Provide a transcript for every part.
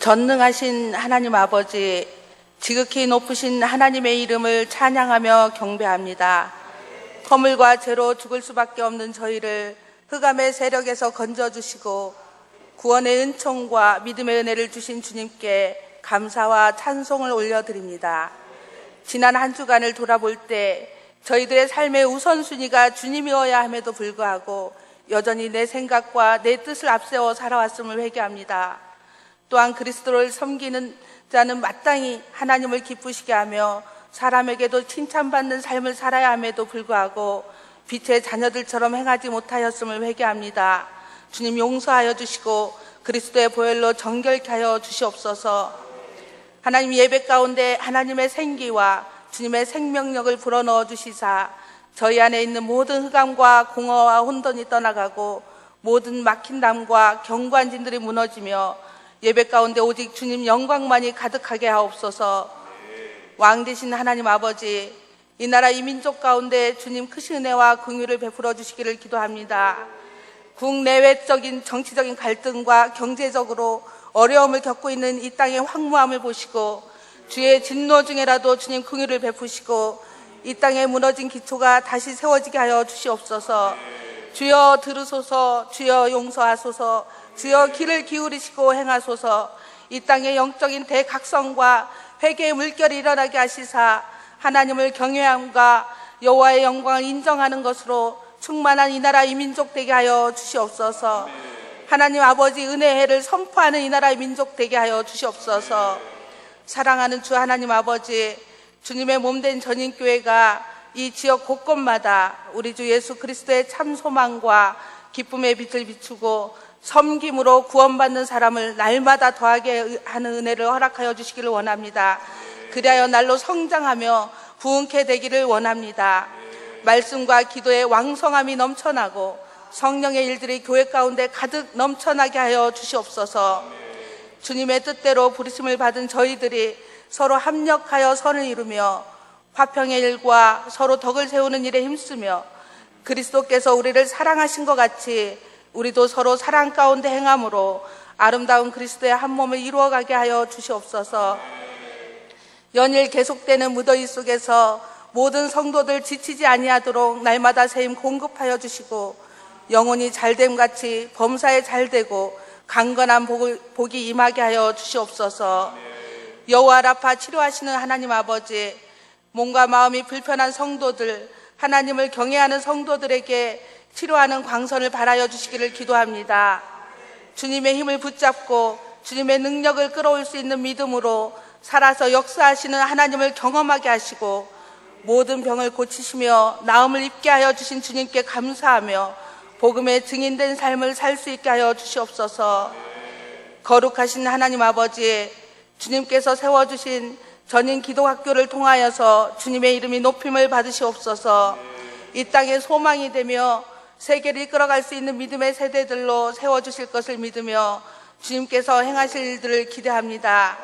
전능하신 하나님 아버지, 지극히 높으신 하나님의 이름을 찬양하며 경배합니다. 허물과 죄로 죽을 수밖에 없는 저희를 흑암의 세력에서 건져주시고 구원의 은총과 믿음의 은혜를 주신 주님께 감사와 찬송을 올려드립니다. 지난 한 주간을 돌아볼 때 저희들의 삶의 우선순위가 주님이어야 함에도 불구하고 여전히 내 생각과 내 뜻을 앞세워 살아왔음을 회개합니다. 또한 그리스도를 섬기는 자는 마땅히 하나님을 기쁘시게 하며 사람에게도 칭찬받는 삶을 살아야 함에도 불구하고 빛의 자녀들처럼 행하지 못하였음을 회개합니다. 주님 용서하여 주시고 그리스도의 보혈로 정결케 하여 주시옵소서. 하나님 예배 가운데 하나님의 생기와 주님의 생명력을 불어넣어 주시사 저희 안에 있는 모든 흑암과 공허와 혼돈이 떠나가고 모든 막힌 담과 경관진들이 무너지며 예배 가운데 오직 주님 영광만이 가득하게 하옵소서. 왕 되신 하나님 아버지, 이 나라 이 민족 가운데 주님 크신 은혜와 긍휼을 베풀어 주시기를 기도합니다. 국내외적인 정치적인 갈등과 경제적으로 어려움을 겪고 있는 이 땅의 황무함을 보시고 주의 진노 중에라도 주님 긍휼을 베푸시고 이 땅에 무너진 기초가 다시 세워지게 하여 주시옵소서. 주여 들으소서. 주여 용서하소서. 주여 귀를 기울이시고 행하소서. 이 땅의 영적인 대각성과 회개의 물결이 일어나게 하시사 하나님을 경외함과 여호와의 영광을 인정하는 것으로 충만한 이 나라 이 민족 되게 하여 주시옵소서. 하나님 아버지 은혜의 해를 선포하는 이 나라의 민족 되게 하여 주시옵소서. 사랑하는 주 하나님 아버지, 주님의 몸된 전인교회가 이 지역 곳곳마다 우리 주 예수 그리스도의 참 소망과 기쁨의 빛을 비추고 섬김으로 구원받는 사람을 날마다 더하게 하는 은혜를 허락하여 주시기를 원합니다. 그리하여 날로 성장하며 부흥케 되기를 원합니다. 말씀과 기도의 왕성함이 넘쳐나고 성령의 일들이 교회 가운데 가득 넘쳐나게 하여 주시옵소서. 주님의 뜻대로 부르심을 받은 저희들이 서로 합력하여 선을 이루며 화평의 일과 서로 덕을 세우는 일에 힘쓰며 그리스도께서 우리를 사랑하신 것 같이 우리도 서로 사랑 가운데 행함으로 아름다운 그리스도의 한 몸을 이루어가게 하여 주시옵소서. 연일 계속되는 무더위 속에서 모든 성도들 지치지 아니하도록 날마다 세임 공급하여 주시고 영혼이 잘됨같이 범사에 잘되고 강건한 복이 임하게 하여 주시옵소서. 여호와 라파 치료하시는 하나님 아버지, 몸과 마음이 불편한 성도들, 하나님을 경외하는 성도들에게 치료하는 광선을 발하여 주시기를 기도합니다. 주님의 힘을 붙잡고 주님의 능력을 끌어올 수 있는 믿음으로 살아서 역사하시는 하나님을 경험하게 하시고 모든 병을 고치시며 나음을 입게 하여 주신 주님께 감사하며 복음의 증인된 삶을 살 수 있게 하여 주시옵소서. 거룩하신 하나님 아버지, 주님께서 세워주신 전인 기도학교를 통하여서 주님의 이름이 높임을 받으시옵소서. 이 땅의 소망이 되며 세계를 이끌어갈 수 있는 믿음의 세대들로 세워주실 것을 믿으며 주님께서 행하실 일들을 기대합니다.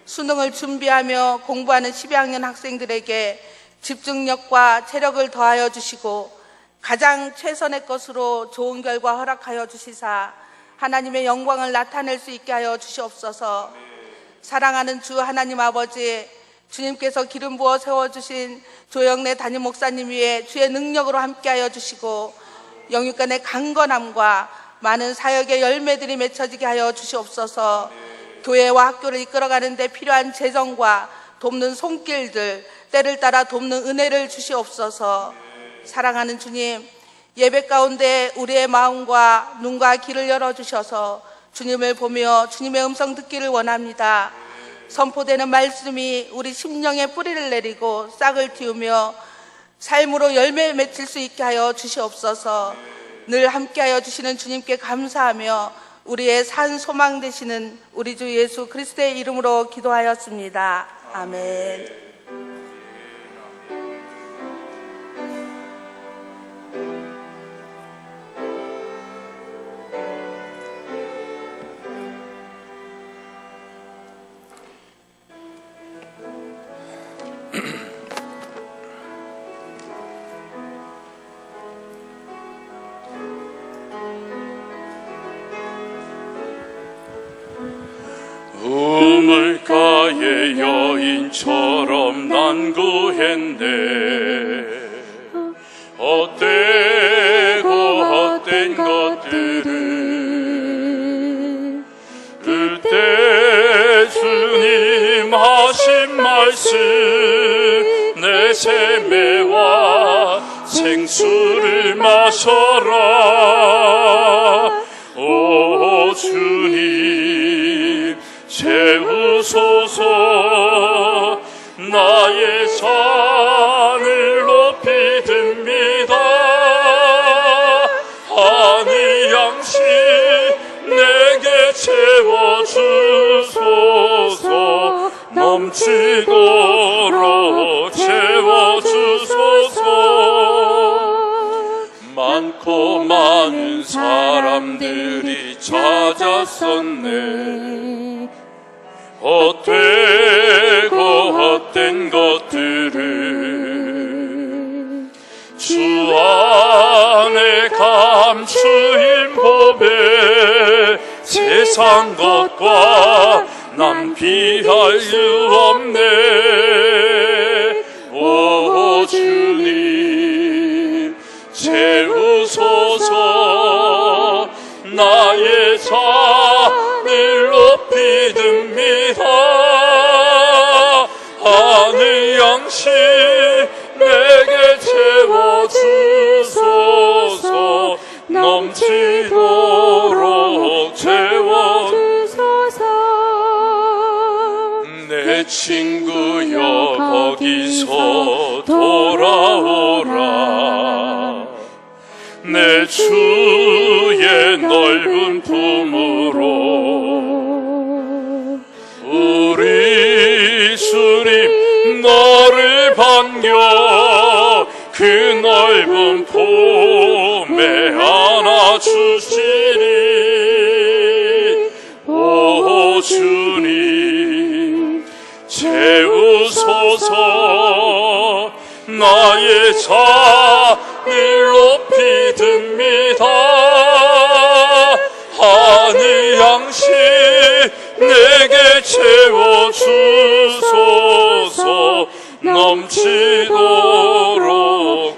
수능을 준비하며 공부하는 12학년 학생들에게 집중력과 체력을 더하여 주시고 가장 최선의 것으로 좋은 결과 허락하여 주시사 하나님의 영광을 나타낼 수 있게 하여 주시옵소서. 사랑하는 주 하나님 아버지, 주님께서 기름 부어 세워주신 조영래 담임 목사님 위에 주의 능력으로 함께하여 주시고 영육간의 강건함과 많은 사역의 열매들이 맺혀지게 하여 주시옵소서. 교회와 학교를 이끌어가는 데 필요한 재정과 돕는 손길들, 때를 따라 돕는 은혜를 주시옵소서. 사랑하는 주님, 예배 가운데 우리의 마음과 눈과 귀를 열어주셔서 주님을 보며 주님의 음성 듣기를 원합니다. 선포되는 말씀이 우리 심령에 뿌리를 내리고 싹을 틔우며 삶으로 열매 맺힐 수 있게 하여 주시옵소서. 늘 함께하여 주시는 주님께 감사하며 우리의 산 소망 되시는 우리 주 예수 그리스도의 이름으로 기도하였습니다. 아멘. 우물가의 여인처럼 난 구했네. 헛되고 헛된 것들을 그때 주님 하신 말씀 내 세매와 생수를 마셔라. 오 주님 채우소서. 나의 산을 높이 듭니다. 하늘 양식 내게 채워주소서. 넘치도록 채워주소서. 많고 많은 사람들이 찾았었네. 헛되고 헛된 것들을 주 안에 감추인 법에 세상 것과 낭비할 수 없네. 오 주님 채우소서. 나의 산을 높이 듭니다. 하늘 양식 내게 채워주소서. 넘치도록 채워주소서. 내 친구여 거기서 돌아오라. 내 주의 넓은 품으로 우리 주님 너를 반겨 그 넓은 품에 안아주시리. 오 주님 채우소서. 나의 산을 높이 듭니다. 하늘 양식 내게 채워주소서. 넘치도록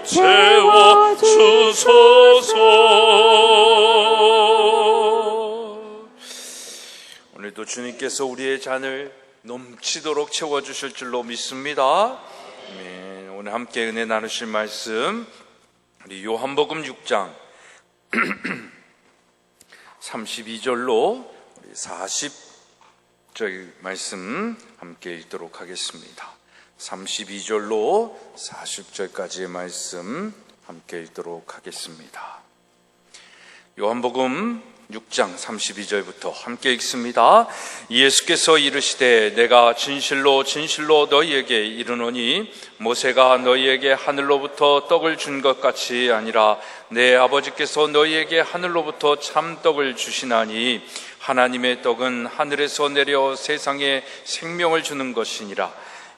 채워주소서. 오늘도 주님께서 우리의 잔을 넘치도록 채워주실 줄로 믿습니다. 아멘. 오늘 함께 은혜 나누실 말씀 우리 요한복음 6장 32절로 40절 말씀 함께 읽도록 하겠습니다. 32절로 40절까지의 말씀 함께 읽도록 하겠습니다. 요한복음 6장 32절부터 함께 읽습니다. 예수께서 이르시되 내가 진실로 진실로 너희에게 이르노니 모세가 너희에게 하늘로부터 떡을 준 것 같이 아니라 내 아버지께서 너희에게 하늘로부터 참떡을 주시나니 하나님의 떡은 하늘에서 내려 세상에 생명을 주는 것이니라.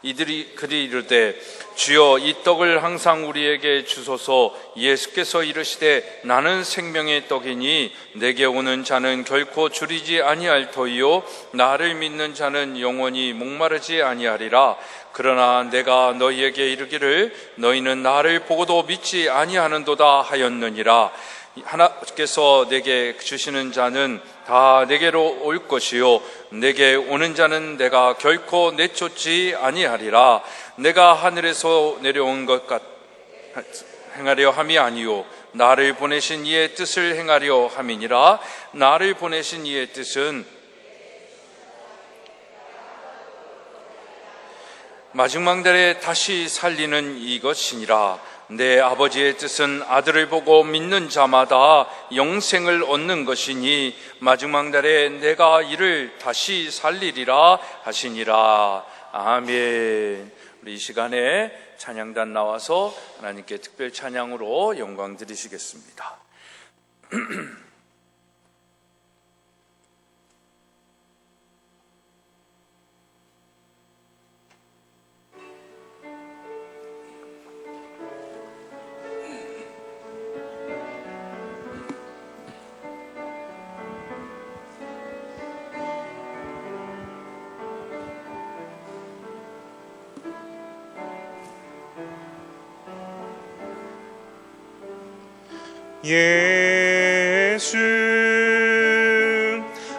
그들이 이르되 주여 이 떡을 항상 우리에게 주소서. 예수께서 이르시되 나는 생명의 떡이니 내게 오는 자는 결코 줄이지 아니할 터이요 나를 믿는 자는 영원히 목마르지 아니하리라. 그러나 내가 너희에게 이르기를 너희는 나를 보고도 믿지 아니하는도다 하였느니라. 하나님께서 내게 주시는 자는 다 내게로 올 것이요 내게 오는 자는 내가 결코 내쫓지 아니하리라. 내가 하늘에서 내려온 것 행하려 함이 아니요 나를 보내신 이의 뜻을 행하려 함이니라. 나를 보내신 이의 뜻은 마지막 날에 다시 살리는 이것이니라. 내 아버지의 뜻은 아들을 보고 믿는 자마다 영생을 얻는 것이니 마지막 날에 내가 이를 다시 살리리라 하시니라. 아멘. 우리 이 시간에 찬양단 나와서 하나님께 특별 찬양으로 영광 드리시겠습니다. 예수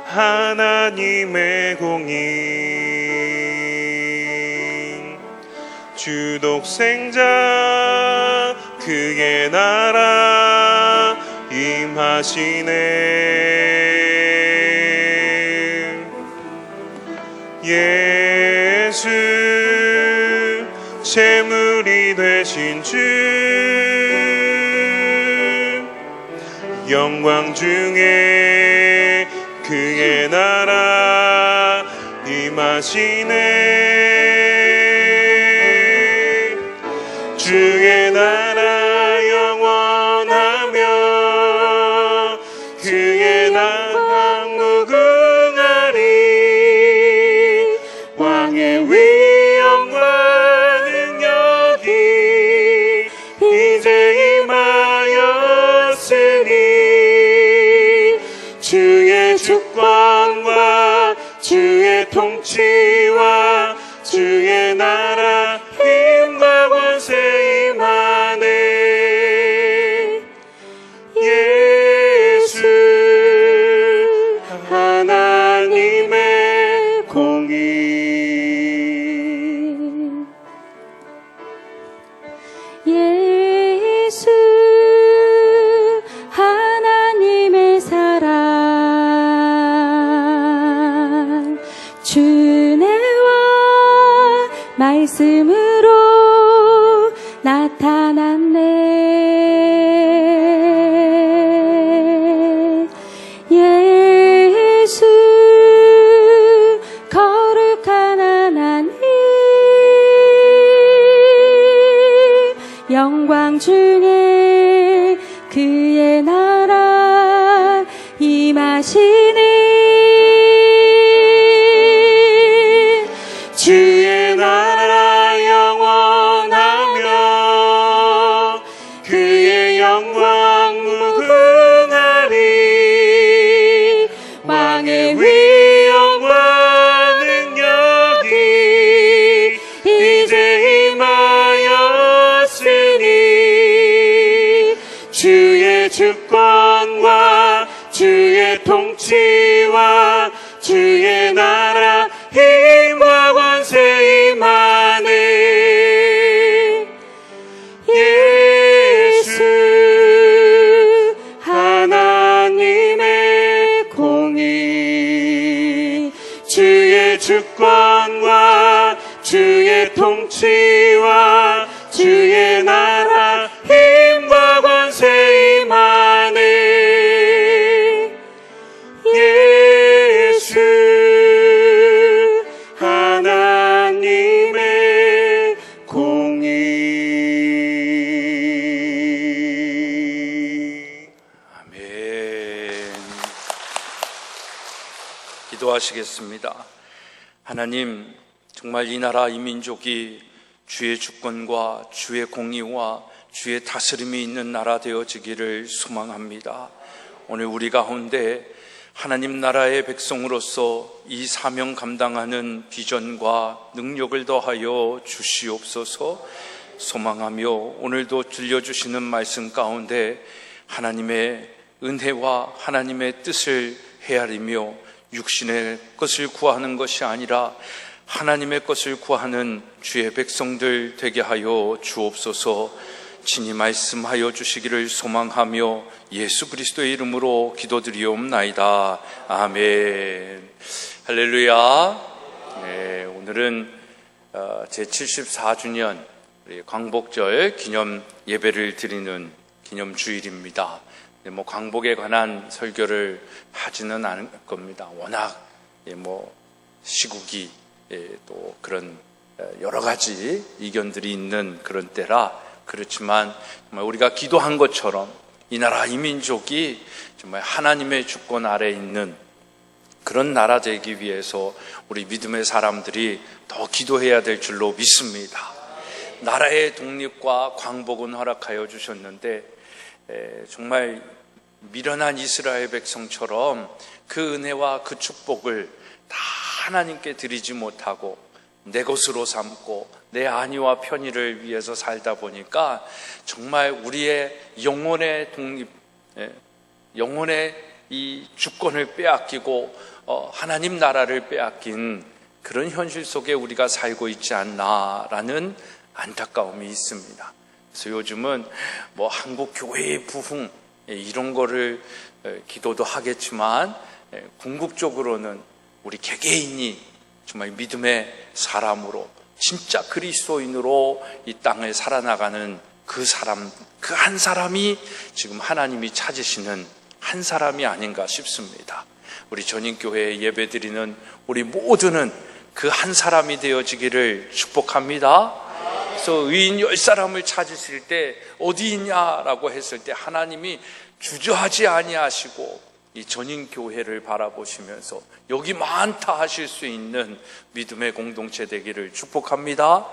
하나님의 공인 주독생자 그의 나라 임하시네. 예수 제물이 되신 주 영광 중에 그의 나라 임하시네. 주의 나라 영원하며 그의 나라 무궁하리. 왕의 위엄과 능력이 이제 임하였으니 주의 주권과 주의 통치와 주의 나라 힘과 권세 임하네. 예수 하나님의 공인 예수 하나님의 사랑 주내와 말씀으로 나타났네. 예수 거룩한 하나님 영광 중에 그의 나라 임하시니. 주의 나라 영원하며 그의 영광 무궁하리. 왕의 위엄과 능력이 이제 임하였으니 주의 주권과 주의 통치와 주의 나라 힘과 권세 임하네. 예수 하나님의 공인 주의 주권과 주의 통치와 주의 나라 힘과 권세 임하네. 예수 하나님의 공인. 아멘. 기도하시겠습니다. 하나님, 정말 이 나라 이 민족이 주의 주권과 주의 공의와 주의 다스림이 있는 나라 되어지기를 소망합니다. 오늘 우리 가운데 하나님 나라의 백성으로서 이 사명 감당하는 비전과 능력을 더하여 주시옵소서. 소망하며 오늘도 들려주시는 말씀 가운데 하나님의 은혜와 하나님의 뜻을 헤아리며 육신의 것을 구하는 것이 아니라 하나님의 것을 구하는 주의 백성들 되게 하여 주옵소서. 친히 말씀하여 주시기를 소망하며 예수 그리스도의 이름으로 기도드리옵나이다. 아멘. 할렐루야. 네, 오늘은 제74주년 광복절 기념 예배를 드리는 기념 주일입니다. 광복에 관한 설교를 하지는 않을 겁니다. 워낙 시국이 또 그런 여러 가지 이견들이 있는 그런 때라 그렇지만 정말 우리가 기도한 것처럼 이 나라 이 민족이 정말 하나님의 주권 아래에 있는 그런 나라 되기 위해서 우리 믿음의 사람들이 더 기도해야 될 줄로 믿습니다. 나라의 독립과 광복은 허락하여 주셨는데 정말 미련한 이스라엘 백성처럼 그 은혜와 그 축복을 다 하나님께 드리지 못하고 내 것으로 삼고 내 안위와 편의를 위해서 살다 보니까 정말 우리의 영혼의 독립, 영혼의 이 주권을 빼앗기고 하나님 나라를 빼앗긴 그런 현실 속에 우리가 살고 있지 않나라는 안타까움이 있습니다. 그래서 요즘은 뭐 한국 교회의 부흥 이런 거를 기도도 하겠지만 궁극적으로는 우리 개개인이 정말 믿음의 사람으로 진짜 그리스도인으로 이 땅을 살아나가는 그 한 사람이 지금 하나님이 찾으시는 한 사람이 아닌가 싶습니다. 우리 전인교회에 예배드리는 우리 모두는 그 한 사람이 되어지기를 축복합니다. 그래서 의인 10사람을 찾으실 때 어디 있냐라고 했을 때 하나님이 주저하지 아니하시고 이 전인교회를 바라보시면서 여기 많다 하실 수 있는 믿음의 공동체 되기를 축복합니다.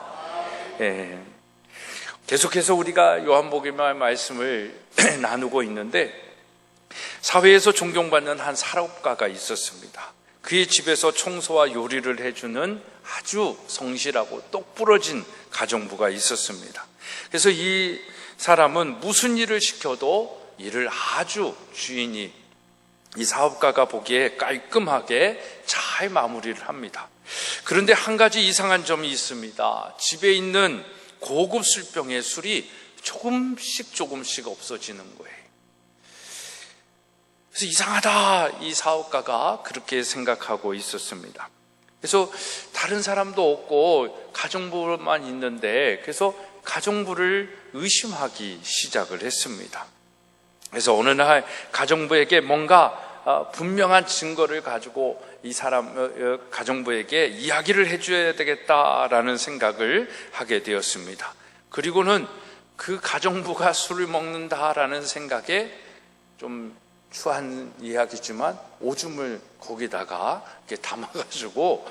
계속해서 우리가 요한복음의 말씀을 나누고 있는데 사회에서 존경받는 한 사업가가 있었습니다. 그의 집에서 청소와 요리를 해주는 아주 성실하고 똑부러진 가정부가 있었습니다. 그래서 이 사람은 무슨 일을 시켜도 일을 아주 주인이 이 사업가가 보기에 깔끔하게 잘 마무리를 합니다. 그런데 한 가지 이상한 점이 있습니다. 집에 있는 고급 술병의 술이 조금씩 없어지는 거예요. 그래서 이상하다, 이 사업가가 그렇게 생각하고 있었습니다. 그래서 다른 사람도 없고 가정부만 있는데 그래서 가정부를 의심하기 시작을 했습니다. 그래서 어느 날 가정부에게 뭔가 분명한 증거를 가지고 이 가정부에게 이야기를 해줘야 되겠다라는 생각을 하게 되었습니다. 그리고는 그 가정부가 술을 먹는다라는 생각에 좀 추한 이야기지만 오줌을 거기다가 이렇게 담아가지고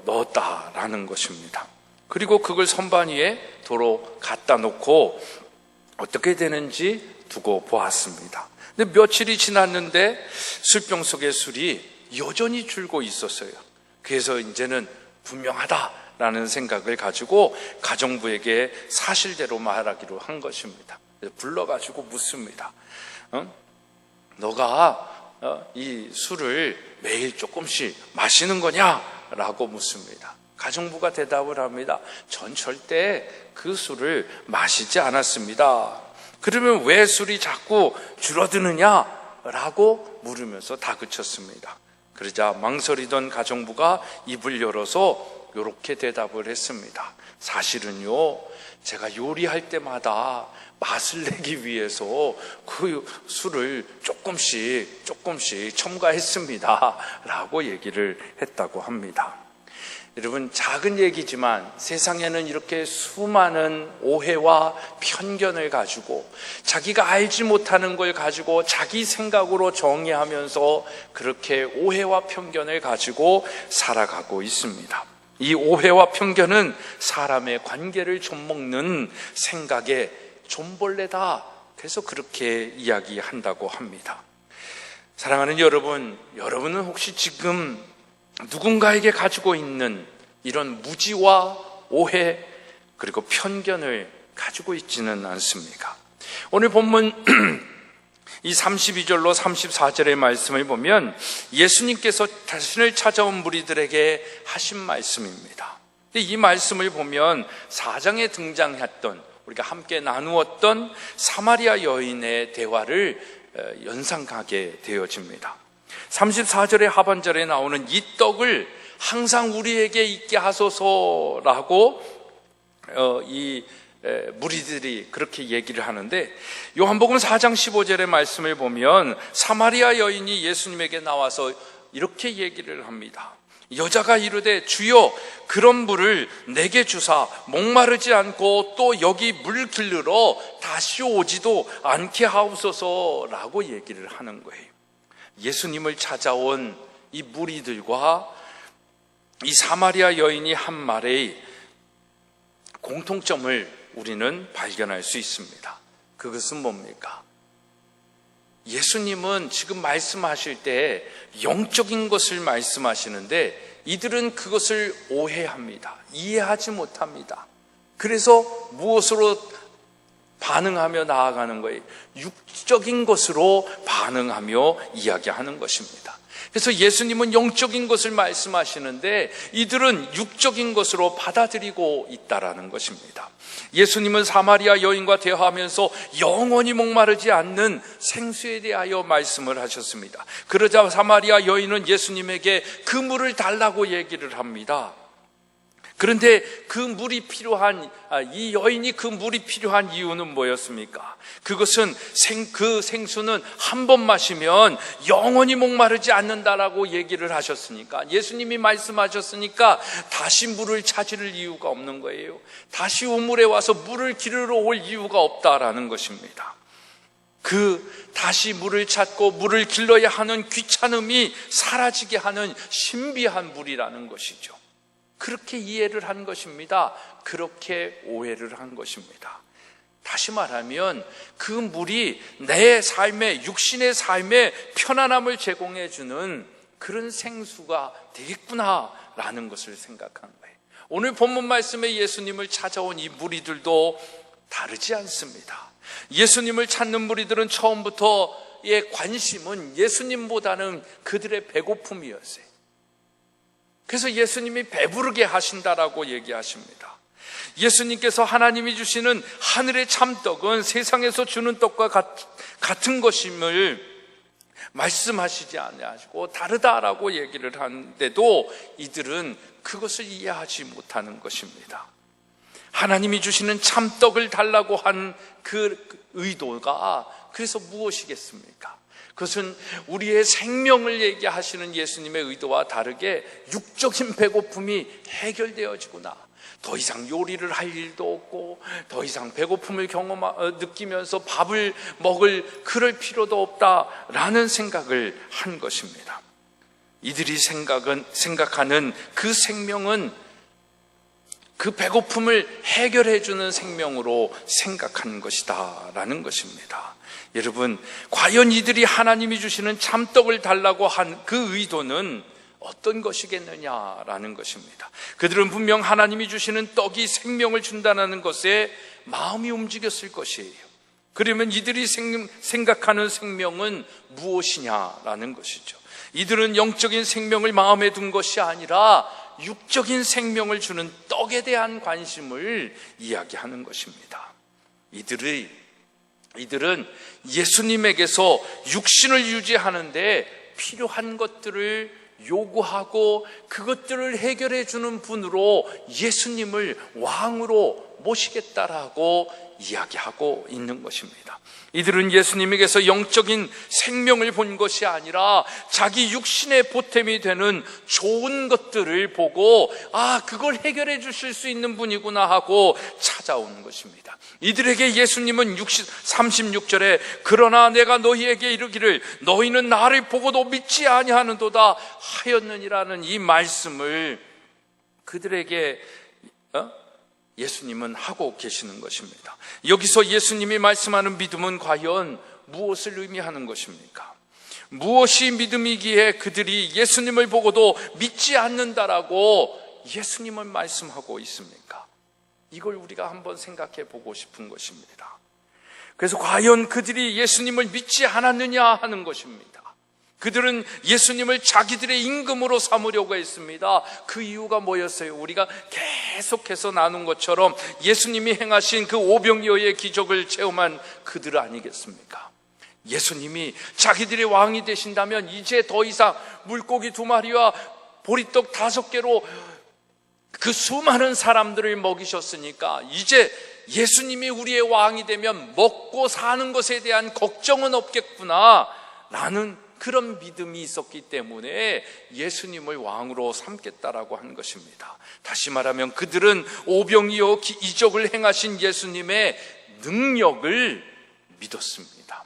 넣었다라는 것입니다. 그리고 그걸 선반 위에 도로 갖다 놓고 어떻게 되는지 두고 보았습니다. 근데 며칠이 지났는데 술병 속의 술이 여전히 줄고 있었어요. 그래서 이제는 분명하다라는 생각을 가지고 가정부에게 사실대로 말하기로 한 것입니다. 불러가지고 묻습니다. 너가 이 술을 매일 조금씩 마시는 거냐? 라고 묻습니다. 가정부가 대답을 합니다. 전 절대 그 술을 마시지 않았습니다. 그러면 왜 술이 자꾸 줄어드느냐? 라고 물으면서 다그쳤습니다. 그러자 망설이던 가정부가 입을 열어서 이렇게 대답을 했습니다. 사실은요, 제가 요리할 때마다 맛을 내기 위해서 그 술을 조금씩 첨가했습니다. 라고 얘기를 했다고 합니다. 여러분, 작은 얘기지만 세상에는 이렇게 수많은 오해와 편견을 가지고 자기가 알지 못하는 걸 가지고 자기 생각으로 정의하면서 그렇게 오해와 편견을 가지고 살아가고 있습니다. 이 오해와 편견은 사람의 관계를 좀먹는 생각의 좀벌레다. 그래서 그렇게 이야기한다고 합니다. 사랑하는 여러분, 여러분은 혹시 지금 누군가에게 가지고 있는 이런 무지와 오해 그리고 편견을 가지고 있지는 않습니까? 오늘 본문 이 32절로 34절의 말씀을 보면 예수님께서 자신을 찾아온 무리들에게 하신 말씀입니다. 이 말씀을 보면 4장에 등장했던 우리가 함께 나누었던 사마리아 여인의 대화를 연상하게 되어집니다. 34절의 하반절에 나오는 이 떡을 항상 우리에게 있게 하소서라고 이 무리들이 그렇게 얘기를 하는데 요한복음 4장 15절의 말씀을 보면 사마리아 여인이 예수님에게 나와서 이렇게 얘기를 합니다. 여자가 이르되 주여 그런 물을 내게 주사 목마르지 않고 또 여기 물 길르러 다시 오지도 않게 하옵소서라고 얘기를 하는 거예요. 예수님을 찾아온 이 무리들과 이 사마리아 여인이 한 말의 공통점을 우리는 발견할 수 있습니다. 그것은 뭡니까? 예수님은 지금 말씀하실 때 영적인 것을 말씀하시는데 이들은 그것을 오해합니다. 이해하지 못합니다. 그래서 무엇으로 반응하며 나아가는 거예요. 육적인 것으로 반응하며 이야기하는 것입니다. 그래서 예수님은 영적인 것을 말씀하시는데 이들은 육적인 것으로 받아들이고 있다라는 것입니다. 예수님은 사마리아 여인과 대화하면서 영원히 목마르지 않는 생수에 대하여 말씀을 하셨습니다. 그러자 사마리아 여인은 예수님에게 그 물을 달라고 얘기를 합니다. 그런데 그 물이 필요한, 이 여인이 그 물이 필요한 이유는 뭐였습니까? 그것은 그 생수는 한 번 마시면 영원히 목마르지 않는다라고 얘기를 하셨으니까, 예수님이 말씀하셨으니까 다시 물을 찾을 이유가 없는 거예요. 다시 우물에 와서 물을 기르러 올 이유가 없다라는 것입니다. 다시 물을 찾고 물을 길러야 하는 귀찮음이 사라지게 하는 신비한 물이라는 것이죠. 그렇게 이해를 한 것입니다. 그렇게 오해를 한 것입니다. 다시 말하면 그 물이 내 삶의, 육신의 삶에 편안함을 제공해 주는 그런 생수가 되겠구나라는 것을 생각한 거예요. 오늘 본문 말씀에 예수님을 찾아온 이 무리들도 다르지 않습니다. 예수님을 찾는 무리들은 처음부터의 관심은 예수님보다는 그들의 배고픔이었어요. 그래서 예수님이 배부르게 하신다라고 얘기하십니다. 예수님께서 하나님이 주시는 하늘의 참떡은 세상에서 주는 떡과 같은 것임을 말씀하시지 않으시고 다르다라고 얘기를 하는데도 이들은 그것을 이해하지 못하는 것입니다. 하나님이 주시는 참떡을 달라고 한 그 의도가 그래서 무엇이겠습니까? 그것은 우리의 생명을 얘기하시는 예수님의 의도와 다르게 육적인 배고픔이 해결되어지구나. 더 이상 요리를 할 일도 없고 더 이상 배고픔을 느끼면서 밥을 먹을 그럴 필요도 없다라는 생각을 한 것입니다. 이들이 생각하는 그 생명은 그 배고픔을 해결해 주는 생명으로 생각하는 것이다 라는 것입니다. 여러분, 과연 이들이 하나님이 주시는 참떡을 달라고 한 그 의도는 어떤 것이겠느냐라는 것입니다. 그들은 분명 하나님이 주시는 떡이 생명을 준다는 것에 마음이 움직였을 것이에요. 그러면 이들이 생각하는 생명은 무엇이냐라는 것이죠. 이들은 영적인 생명을 마음에 둔 것이 아니라 육적인 생명을 주는 떡에 대한 관심을 이야기하는 것입니다. 이들은 예수님에게서 육신을 유지하는데 필요한 것들을 요구하고 그것들을 해결해 주는 분으로 예수님을 왕으로 모시겠다라고 이야기하고 있는 것입니다. 이들은 예수님에게서 영적인 생명을 본 것이 아니라 자기 육신의 보탬이 되는 좋은 것들을 보고 그걸 해결해 주실 수 있는 분이구나 하고 찾아오는 것입니다. 이들에게 예수님은 36절에 그러나 내가 너희에게 이르기를 너희는 나를 보고도 믿지 아니하는도다 하였느니라는 이 말씀을 그들에게 예수님은 하고 계시는 것입니다. 여기서 예수님이 말씀하는 믿음은 과연 무엇을 의미하는 것입니까? 무엇이 믿음이기에 그들이 예수님을 보고도 믿지 않는다라고 예수님은 말씀하고 있습니까? 이걸 우리가 한번 생각해 보고 싶은 것입니다. 그래서 과연 그들이 예수님을 믿지 않았느냐 하는 것입니다. 그들은 예수님을 자기들의 임금으로 삼으려고 했습니다. 그 이유가 뭐였어요? 우리가 계속해서 나눈 것처럼 예수님이 행하신 그 오병이어의 기적을 체험한 그들 아니겠습니까? 예수님이 자기들의 왕이 되신다면 이제 더 이상 물고기 2마리와 보리떡 5개로 그 수많은 사람들을 먹이셨으니까 이제 예수님이 우리의 왕이 되면 먹고 사는 것에 대한 걱정은 없겠구나 라는 그런 믿음이 있었기 때문에 예수님을 왕으로 삼겠다라고 한 것입니다. 다시 말하면 그들은 오병이어 이적을 행하신 예수님의 능력을 믿었습니다.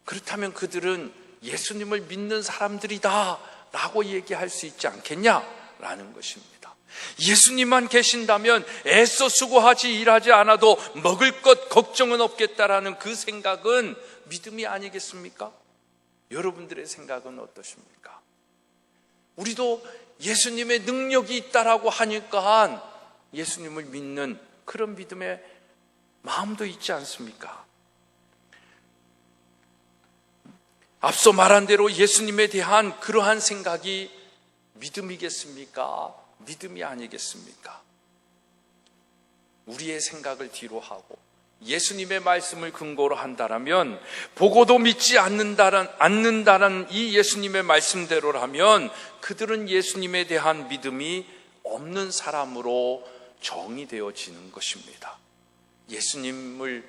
그렇다면 그들은 예수님을 믿는 사람들이다 라고 얘기할 수 있지 않겠냐라는 것입니다. 예수님만 계신다면 애써 수고하지 일하지 않아도 먹을 것 걱정은 없겠다라는 그 생각은 믿음이 아니겠습니까? 여러분들의 생각은 어떠십니까? 우리도 예수님의 능력이 있다라고 하니까 예수님을 믿는 그런 믿음의 마음도 있지 않습니까? 앞서 말한 대로 예수님에 대한 그러한 생각이 믿음이겠습니까? 믿음이 아니겠습니까? 우리의 생각을 뒤로 하고 예수님의 말씀을 근거로 한다라면, 보고도 믿지 않는다는 이 예수님의 말씀대로라면 그들은 예수님에 대한 믿음이 없는 사람으로 정의되어지는 것입니다. 예수님을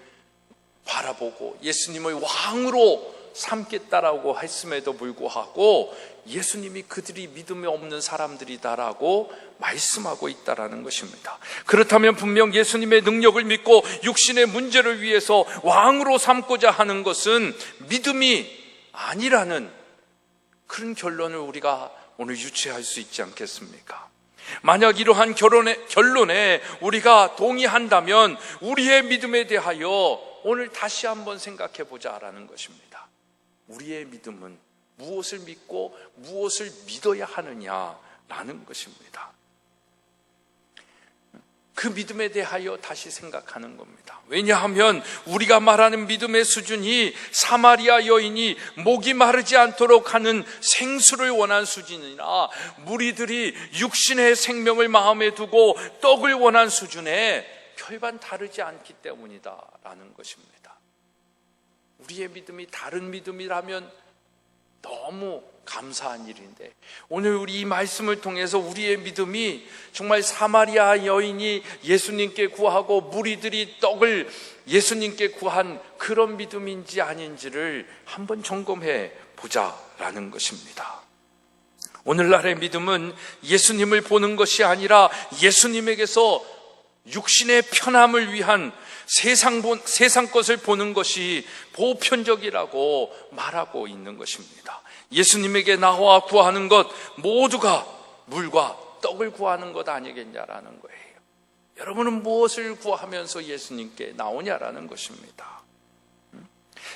바라보고 예수님을 왕으로 삼겠다라고 했음에도 불구하고 예수님이 그들이 믿음이 없는 사람들이다라고 말씀하고 있다라는 것입니다. 그렇다면 분명 예수님의 능력을 믿고 육신의 문제를 위해서 왕으로 삼고자 하는 것은 믿음이 아니라는 그런 결론을 우리가 오늘 유추할 수 있지 않겠습니까? 만약 이러한 결론에 우리가 동의한다면 우리의 믿음에 대하여 오늘 다시 한번 생각해 보자라는 것입니다. 우리의 믿음은 무엇을 믿고 무엇을 믿어야 하느냐라는 것입니다. 그 믿음에 대하여 다시 생각하는 겁니다. 왜냐하면 우리가 말하는 믿음의 수준이 사마리아 여인이 목이 마르지 않도록 하는 생수를 원한 수준이나 무리들이 육신의 생명을 마음에 두고 떡을 원한 수준에 별반 다르지 않기 때문이다라는 것입니다. 우리의 믿음이 다른 믿음이라면 너무 감사한 일인데, 오늘 우리 이 말씀을 통해서 우리의 믿음이 정말 사마리아 여인이 예수님께 구하고 무리들이 떡을 예수님께 구한 그런 믿음인지 아닌지를 한번 점검해 보자라는 것입니다. 오늘날의 믿음은 예수님을 보는 것이 아니라 예수님에게서 육신의 편함을 위한 세상 것을 보는 것이 보편적이라고 말하고 있는 것입니다. 예수님에게 나와 구하는 것 모두가 물과 떡을 구하는 것 아니겠냐라는 거예요. 여러분은 무엇을 구하면서 예수님께 나오냐라는 것입니다.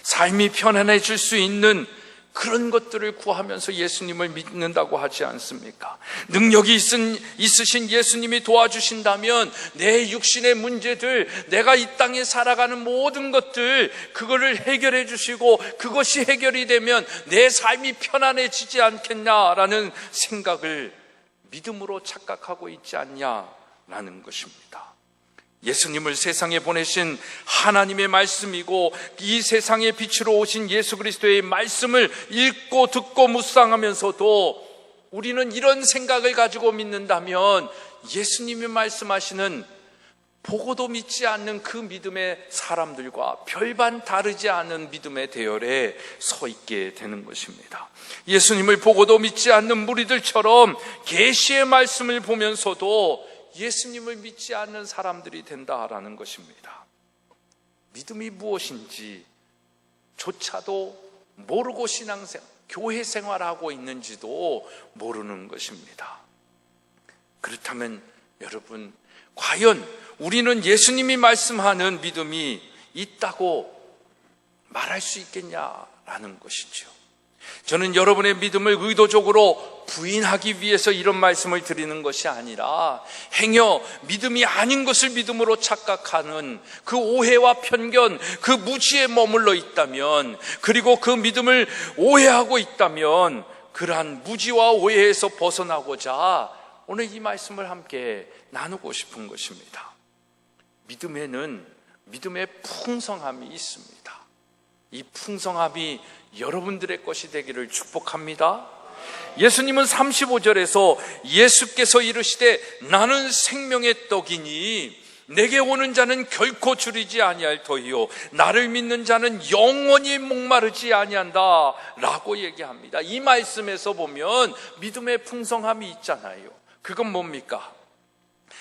삶이 편안해질 수 있는 그런 것들을 구하면서 예수님을 믿는다고 하지 않습니까? 능력이 있으신 예수님이 도와주신다면 내 육신의 문제들, 내가 이 땅에 살아가는 모든 것들, 그거를 해결해 주시고 그것이 해결이 되면 내 삶이 편안해지지 않겠냐라는 생각을 믿음으로 착각하고 있지 않냐라는 것입니다. 예수님을 세상에 보내신 하나님의 말씀이고 이 세상의 빛으로 오신 예수 그리스도의 말씀을 읽고 듣고 묵상하면서도 우리는 이런 생각을 가지고 믿는다면 예수님이 말씀하시는 보고도 믿지 않는 그 믿음의 사람들과 별반 다르지 않은 믿음의 대열에 서 있게 되는 것입니다. 예수님을 보고도 믿지 않는 무리들처럼 계시의 말씀을 보면서도 예수님을 믿지 않는 사람들이 된다라는 것입니다. 믿음이 무엇인지 조차도 모르고 교회 생활하고 있는지도 모르는 것입니다. 그렇다면 여러분, 과연 우리는 예수님이 말씀하는 믿음이 있다고 말할 수 있겠냐라는 것이죠. 저는 여러분의 믿음을 의도적으로 부인하기 위해서 이런 말씀을 드리는 것이 아니라 행여 믿음이 아닌 것을 믿음으로 착각하는 그 오해와 편견, 그 무지에 머물러 있다면, 그리고 그 믿음을 오해하고 있다면 그러한 무지와 오해에서 벗어나고자 오늘 이 말씀을 함께 나누고 싶은 것입니다. 믿음에는 믿음의 풍성함이 있습니다. 이 풍성함이 여러분들의 것이 되기를 축복합니다. 예수님은 35절에서 예수께서 이르시되 나는 생명의 떡이니 내게 오는 자는 결코 줄이지 아니할 터이요 나를 믿는 자는 영원히 목마르지 아니한다 라고 얘기합니다. 이 말씀에서 보면 믿음의 풍성함이 있잖아요. 그건 뭡니까?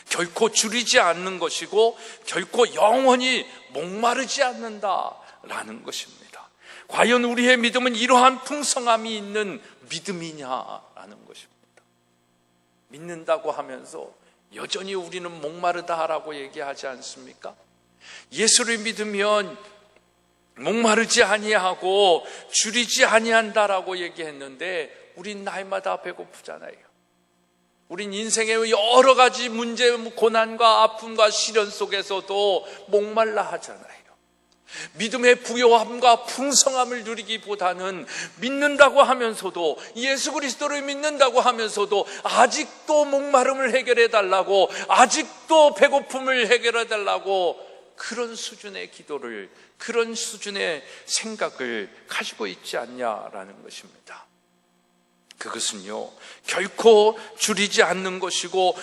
결코 줄이지 않는 것이고 결코 영원히 목마르지 않는다라는 것입니다. 과연 우리의 믿음은 이러한 풍성함이 있는 믿음이냐라는 것입니다. 믿는다고 하면서 여전히 우리는 목마르다라고 얘기하지 않습니까? 예수를 믿으면 목마르지 아니하고 줄이지 아니한다라고 얘기했는데 우린 날마다 배고프잖아요. 우린 인생의 여러 가지 문제, 고난과 아픔과 시련 속에서도 목말라 하잖아요. 믿음의 부요함과 풍성함을 누리기보다는 믿는다고 하면서도, 예수 그리스도를 믿는다고 하면서도 아직도 목마름을 해결해 달라고, 아직도 배고픔을 해결해 달라고, 그런 수준의 기도를, 그런 수준의 생각을 가지고 있지 않냐라는 것입니다. 그것은요, 결코 줄이지 않는 것이고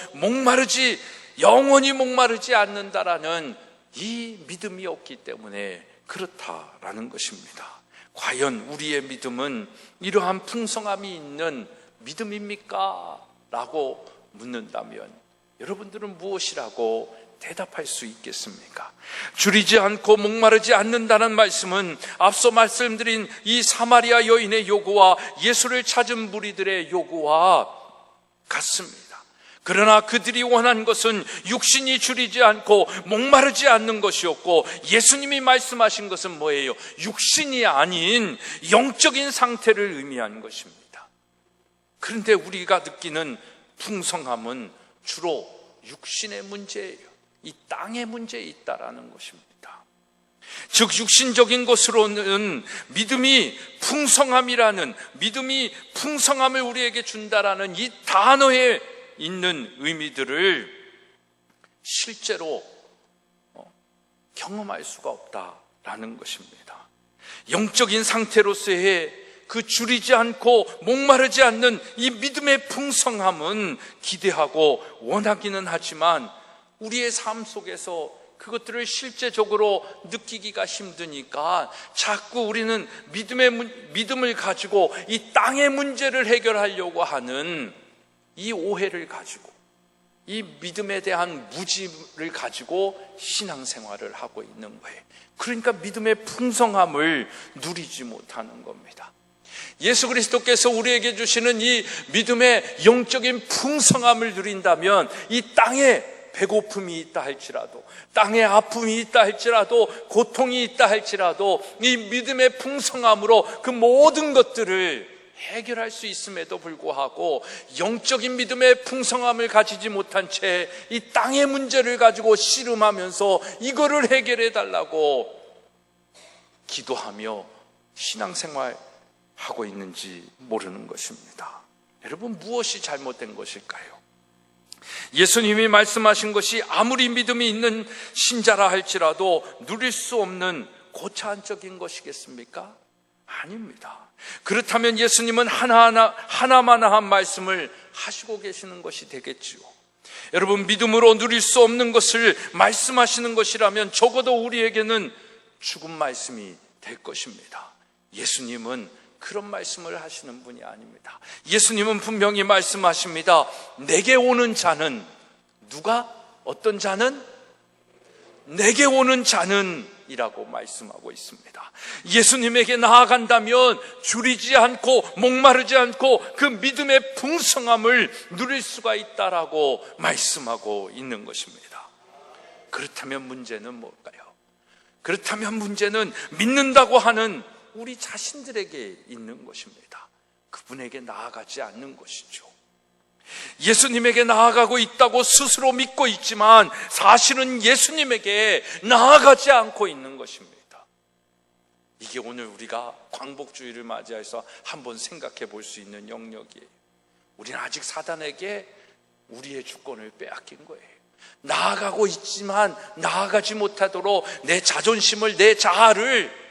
영원히 목마르지 않는다라는 이 믿음이 없기 때문에 그렇다라는 것입니다. 과연 우리의 믿음은 이러한 풍성함이 있는 믿음입니까? 라고 묻는다면 여러분들은 무엇이라고 대답할 수 있겠습니까? 줄이지 않고 목마르지 않는다는 말씀은 앞서 말씀드린 이 사마리아 여인의 요구와 예수를 찾은 무리들의 요구와 같습니다. 그러나 그들이 원한 것은 육신이 줄이지 않고 목마르지 않는 것이었고, 예수님이 말씀하신 것은 뭐예요? 육신이 아닌 영적인 상태를 의미하는 것입니다. 그런데 우리가 느끼는 풍성함은 주로 육신의 문제예요. 이 땅의 문제에 있다라는 것입니다. 즉 육신적인 것으로는 믿음이 풍성함을 우리에게 준다라는 이 단어에 있는 의미들을 실제로 경험할 수가 없다라는 것입니다. 영적인 상태로서의 그 줄이지 않고 목마르지 않는 이 믿음의 풍성함은 기대하고 원하기는 하지만 우리의 삶 속에서 그것들을 실제적으로 느끼기가 힘드니까 자꾸 우리는 믿음을 가지고 이 땅의 문제를 해결하려고 하는 이 오해를 가지고, 이 믿음에 대한 무지를 가지고 신앙생활을 하고 있는 거예요. 그러니까 믿음의 풍성함을 누리지 못하는 겁니다. 예수 그리스도께서 우리에게 주시는 이 믿음의 영적인 풍성함을 누린다면 이 땅에 배고픔이 있다 할지라도, 땅에 아픔이 있다 할지라도, 고통이 있다 할지라도 이 믿음의 풍성함으로 그 모든 것들을 해결할 수 있음에도 불구하고 영적인 믿음의 풍성함을 가지지 못한 채 이 땅의 문제를 가지고 씨름하면서 이거를 해결해 달라고 기도하며 신앙생활하고 있는지 모르는 것입니다. 여러분, 무엇이 잘못된 것일까요? 예수님이 말씀하신 것이 아무리 믿음이 있는 신자라 할지라도 누릴 수 없는 고차원적인 것이겠습니까? 아닙니다. 그렇다면 예수님은 하나마나한 말씀을 하시고 계시는 것이 되겠지요. 여러분, 믿음으로 누릴 수 없는 것을 말씀하시는 것이라면 적어도 우리에게는 죽은 말씀이 될 것입니다. 예수님은 그런 말씀을 하시는 분이 아닙니다. 예수님은 분명히 말씀하십니다. 내게 오는 자는, 어떤 자는? 내게 오는 자는 이라고 말씀하고 있습니다. 예수님에게 나아간다면 줄이지 않고 목마르지 않고 그 믿음의 풍성함을 누릴 수가 있다라고 말씀하고 있는 것입니다. 그렇다면 문제는 뭘까요? 그렇다면 문제는 믿는다고 하는 우리 자신들에게 있는 것입니다. 그분에게 나아가지 않는 것이죠. 예수님에게 나아가고 있다고 스스로 믿고 있지만 사실은 예수님에게 나아가지 않고 있는 것입니다. 이게 오늘 우리가 광복주의를 맞이해서 한번 생각해 볼 수 있는 영역이에요. 우리는 아직 사단에게 우리의 주권을 빼앗긴 거예요. 나아가고 있지만 나아가지 못하도록 내 자존심을, 내 자아를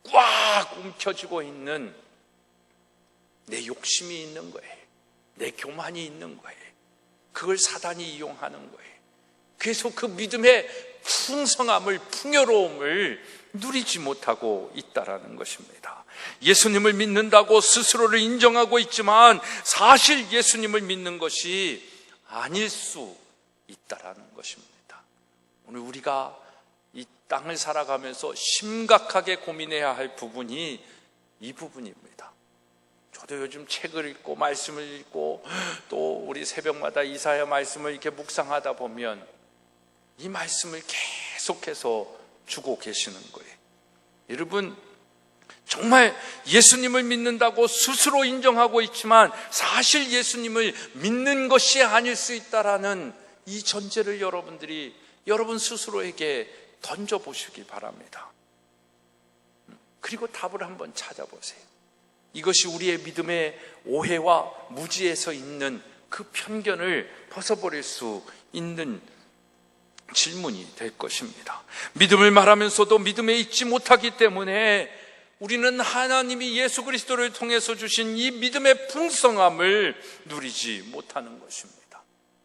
꽉 움켜쥐고 있는 내 욕심이 있는 거예요. 내 교만이 있는 거예요. 그걸 사단이 이용하는 거예요. 그래서 그 믿음의 풍성함을, 풍요로움을 누리지 못하고 있다라는 것입니다. 예수님을 믿는다고 스스로를 인정하고 있지만 사실 예수님을 믿는 것이 아닐 수 있다라는 것입니다. 오늘 우리가 이 땅을 살아가면서 심각하게 고민해야 할 부분이 이 부분입니다. 저도 요즘 책을 읽고 말씀을 읽고 또 우리 새벽마다 이사야 말씀을 이렇게 묵상하다 보면 이 말씀을 계속해서 주고 계시는 거예요. 여러분, 정말 예수님을 믿는다고 스스로 인정하고 있지만 사실 예수님을 믿는 것이 아닐 수 있다라는 이 전제를 여러분들이 여러분 스스로에게 던져보시기 바랍니다. 그리고 답을 한번 찾아보세요. 이것이 우리의 믿음의 오해와 무지에서 있는 그 편견을 벗어버릴 수 있는 질문이 될 것입니다. 믿음을 말하면서도 믿음에 있지 못하기 때문에 우리는 하나님이 예수 그리스도를 통해서 주신 이 믿음의 풍성함을 누리지 못하는 것입니다.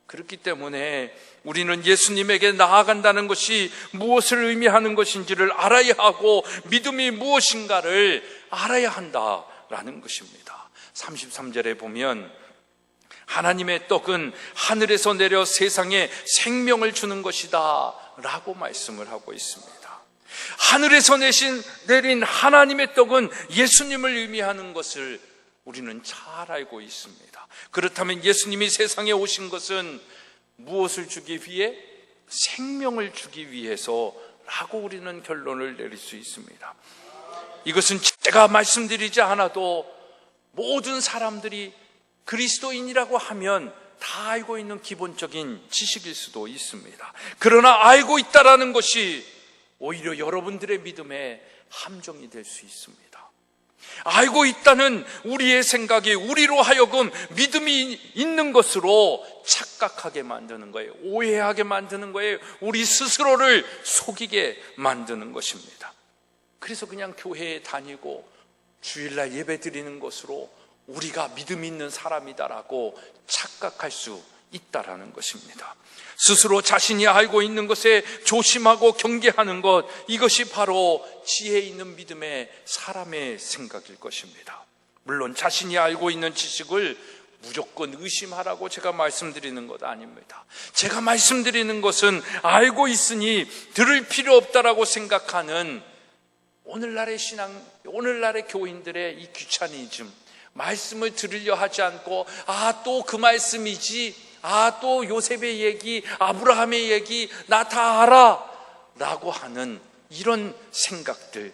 그렇기 때문에 우리는 예수님에게 나아간다는 것이 무엇을 의미하는 것인지를 알아야 하고 믿음이 무엇인가를 알아야 한다라는 것입니다. 33절에 보면 하나님의 떡은 하늘에서 내려 세상에 생명을 주는 것이다 라고 말씀을 하고 있습니다. 하늘에서 내린 하나님의 떡은 예수님을 의미하는 것을 우리는 잘 알고 있습니다. 그렇다면 예수님이 세상에 오신 것은 무엇을 주기 위해? 생명을 주기 위해서라고 우리는 결론을 내릴 수 있습니다. 이것은 제가 말씀드리지 않아도 모든 사람들이 그리스도인이라고 하면 다 알고 있는 기본적인 지식일 수도 있습니다. 그러나 알고 있다라는 것이 오히려 여러분들의 믿음의 함정이 될 수 있습니다. 알고 있다는 우리의 생각이 우리로 하여금 믿음이 있는 것으로 착각하게 만드는 거예요. 오해하게 만드는 거예요. 우리 스스로를 속이게 만드는 것입니다. 그래서 그냥 교회에 다니고 주일날 예배 드리는 것으로 우리가 믿음 있는 사람이다라고 착각할 수 있다라는 것입니다. 스스로 자신이 알고 있는 것에 조심하고 경계하는 것, 이것이 바로 지혜 있는 믿음의 사람의 생각일 것입니다. 물론 자신이 알고 있는 지식을 무조건 의심하라고 제가 말씀드리는 것 아닙니다. 제가 말씀드리는 것은 알고 있으니 들을 필요 없다라고 생각하는 오늘날의 오늘날의 교인들의 이 귀차니즘, 말씀을 들으려 하지 않고 또 그 말씀이지, 또 요셉의 얘기, 아브라함의 얘기 나 다 알아 라고 하는 이런 생각을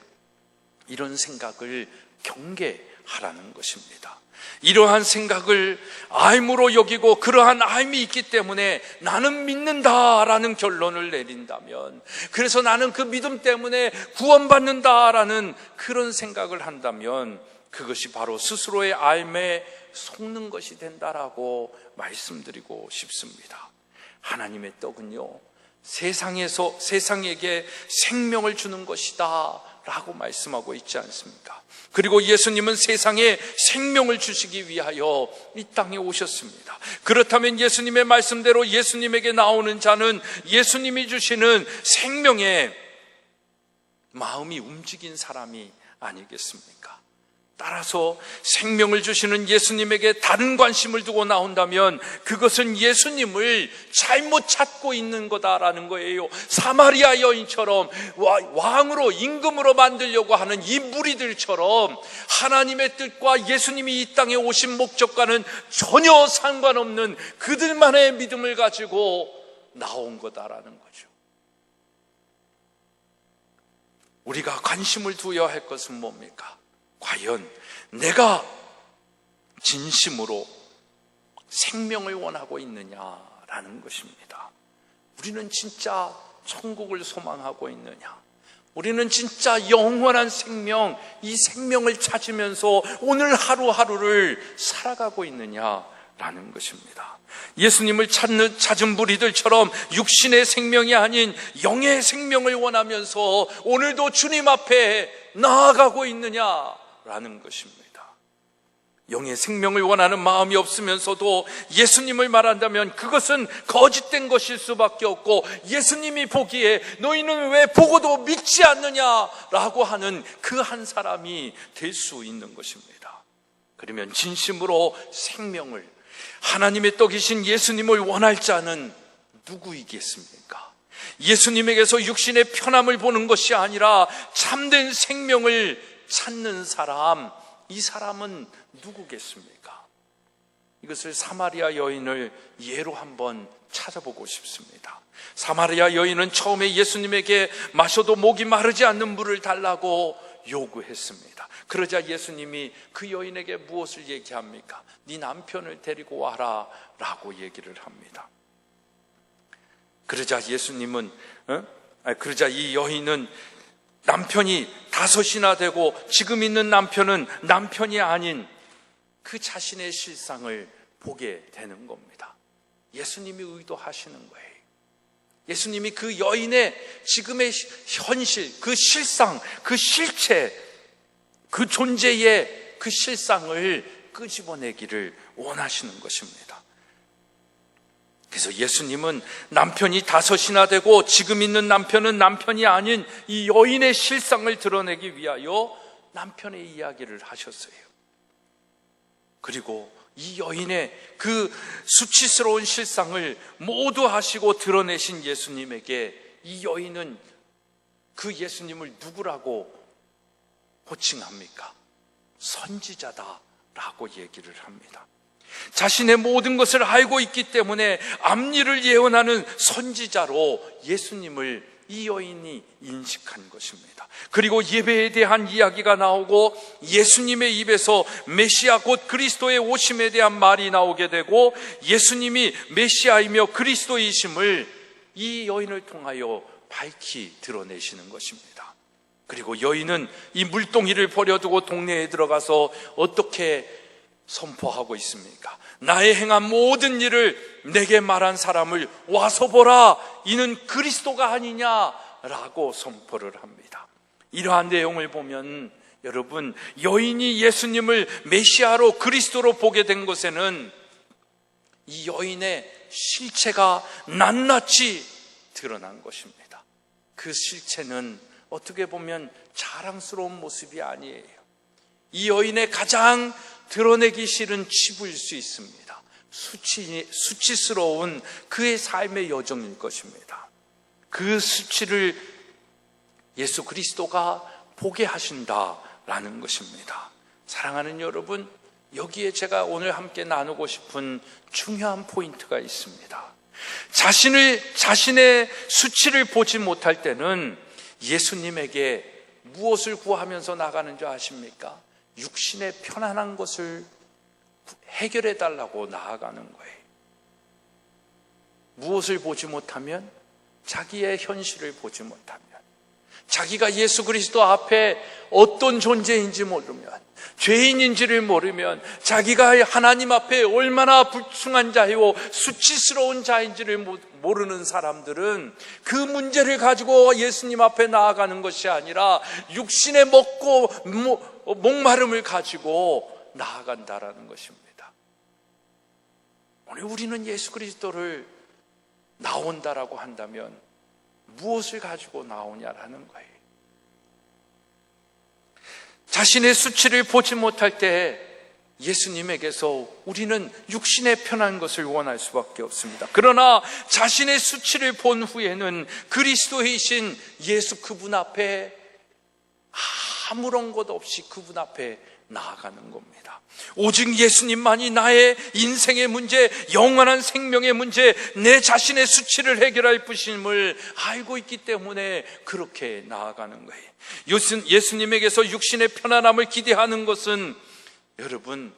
경계하라는 것입니다. 이러한 생각을 알므로 여기고 그러한 알미 있기 때문에 나는 믿는다라는 결론을 내린다면, 그래서 나는 그 믿음 때문에 구원받는다라는 그런 생각을 한다면 그것이 바로 스스로의 알매에 속는 것이 된다라고 말씀드리고 싶습니다. 하나님의 떡은요, 세상에게 생명을 주는 것이다 라고 말씀하고 있지 않습니까? 그리고 예수님은 세상에 생명을 주시기 위하여 이 땅에 오셨습니다. 그렇다면 예수님의 말씀대로 예수님에게 나오는 자는 예수님이 주시는 생명에 마음이 움직인 사람이 아니겠습니까? 따라서 생명을 주시는 예수님에게 다른 관심을 두고 나온다면 그것은 예수님을 잘못 찾고 있는 거다라는 거예요. 사마리아 여인처럼 왕으로 임금으로 만들려고 하는 이 무리들처럼 하나님의 뜻과 예수님이 이 땅에 오신 목적과는 전혀 상관없는 그들만의 믿음을 가지고 나온 거다라는 거죠. 우리가 관심을 두어야 할 것은 뭡니까? 과연 내가 진심으로 생명을 원하고 있느냐라는 것입니다. 우리는 진짜 천국을 소망하고 있느냐? 우리는 진짜 영원한 생명, 이 생명을 찾으면서 오늘 하루하루를 살아가고 있느냐라는 것입니다. 예수님을 찾은 무리들처럼 육신의 생명이 아닌 영의 생명을 원하면서 오늘도 주님 앞에 나아가고 있느냐라는 것입니다. 영의 생명을 원하는 마음이 없으면서도 예수님을 말한다면 그것은 거짓된 것일 수밖에 없고, 예수님이 보기에 너희는 왜 보고도 믿지 않느냐라고 하는 그 한 사람이 될 수 있는 것입니다. 그러면 진심으로 생명을, 하나님의 떡이신 예수님을 원할 자는 누구이겠습니까? 예수님에게서 육신의 편함을 보는 것이 아니라 참된 생명을 찾는 사람, 이 사람은 누구겠습니까? 이것을 사마리아 여인을 예로 한번 찾아보고 싶습니다. 사마리아 여인은 처음에 예수님에게 마셔도 목이 마르지 않는 물을 달라고 요구했습니다. 그러자 예수님이 그 여인에게 무엇을 얘기합니까? 네 남편을 데리고 와라 라고 얘기를 합니다. 그러자 예수님은 그러자 이 여인은 남편이 5이나 되고 지금 있는 남편은 남편이 아닌 그 자신의 실상을 보게 되는 겁니다. 예수님이 의도하시는 거예요. 예수님이 그 여인의 지금의 현실, 그 실상, 그 실체, 그 존재의 그 실상을 끄집어내기를 원하시는 것입니다. 그래서 예수님은 남편이 5이나 되고 지금 있는 남편은 남편이 아닌 이 여인의 실상을 드러내기 위하여 남편의 이야기를 하셨어요. 그리고 이 여인의 그 수치스러운 실상을 모두 하시고 드러내신 예수님에게 이 여인은 그 예수님을 누구라고 호칭합니까? 선지자다라고 얘기를 합니다. 자신의 모든 것을 알고 있기 때문에 앞일을 예언하는 선지자로 예수님을 이 여인이 인식한 것입니다. 그리고 예배에 대한 이야기가 나오고 예수님의 입에서 메시아 곧 그리스도의 오심에 대한 말이 나오게 되고 예수님이 메시아이며 그리스도이심을 이 여인을 통하여 밝히 드러내시는 것입니다. 그리고 여인은 이 물동이를 버려두고 동네에 들어가서 어떻게 선포하고 있습니까? 나의 행한 모든 일을 내게 말한 사람을 와서 보라, 이는 그리스도가 아니냐라고 선포를 합니다. 이러한 내용을 보면 여러분, 여인이 예수님을 메시아로 그리스도로 보게 된 것에는 이 여인의 실체가 낱낱이 드러난 것입니다. 그 실체는 어떻게 보면 자랑스러운 모습이 아니에요. 이 여인의 가장 드러내기 싫은 치부일 수 있습니다. 수치스러운 그의 삶의 여정일 것입니다. 그 수치를 예수 그리스도가 보게 하신다라는 것입니다. 사랑하는 여러분, 여기에 제가 오늘 함께 나누고 싶은 중요한 포인트가 있습니다. 자신의 수치를 보지 못할 때는 예수님에게 무엇을 구하면서 나가는 줄 아십니까? 육신의 편안한 것을 해결해 달라고 나아가는 거예요. 무엇을 보지 못하면? 자기의 현실을 보지 못하면, 자기가 예수 그리스도 앞에 어떤 존재인지 모르면, 죄인인지를 모르면, 자기가 하나님 앞에 얼마나 불충한 자요 수치스러운 자인지를 모르는 사람들은 그 문제를 가지고 예수님 앞에 나아가는 것이 아니라 육신의 먹고 목마름을 가지고 나아간다라는 것입니다. 오늘 우리는 예수 그리스도를 나온다라고 한다면 무엇을 가지고 나오냐라는 거예요. 자신의 수치를 보지 못할 때 예수님에게서 우리는 육신의 편한 것을 원할 수밖에 없습니다. 그러나 자신의 수치를 본 후에는 그리스도이신 예수 그분 앞에 아무런 것 없이 그분 앞에 나아가는 겁니다. 오직 예수님만이 나의 인생의 문제, 영원한 생명의 문제, 내 자신의 수치를 해결할 분임을 알고 있기 때문에 그렇게 나아가는 거예요. 예수님에게서 육신의 편안함을 기대하는 것은 여러분,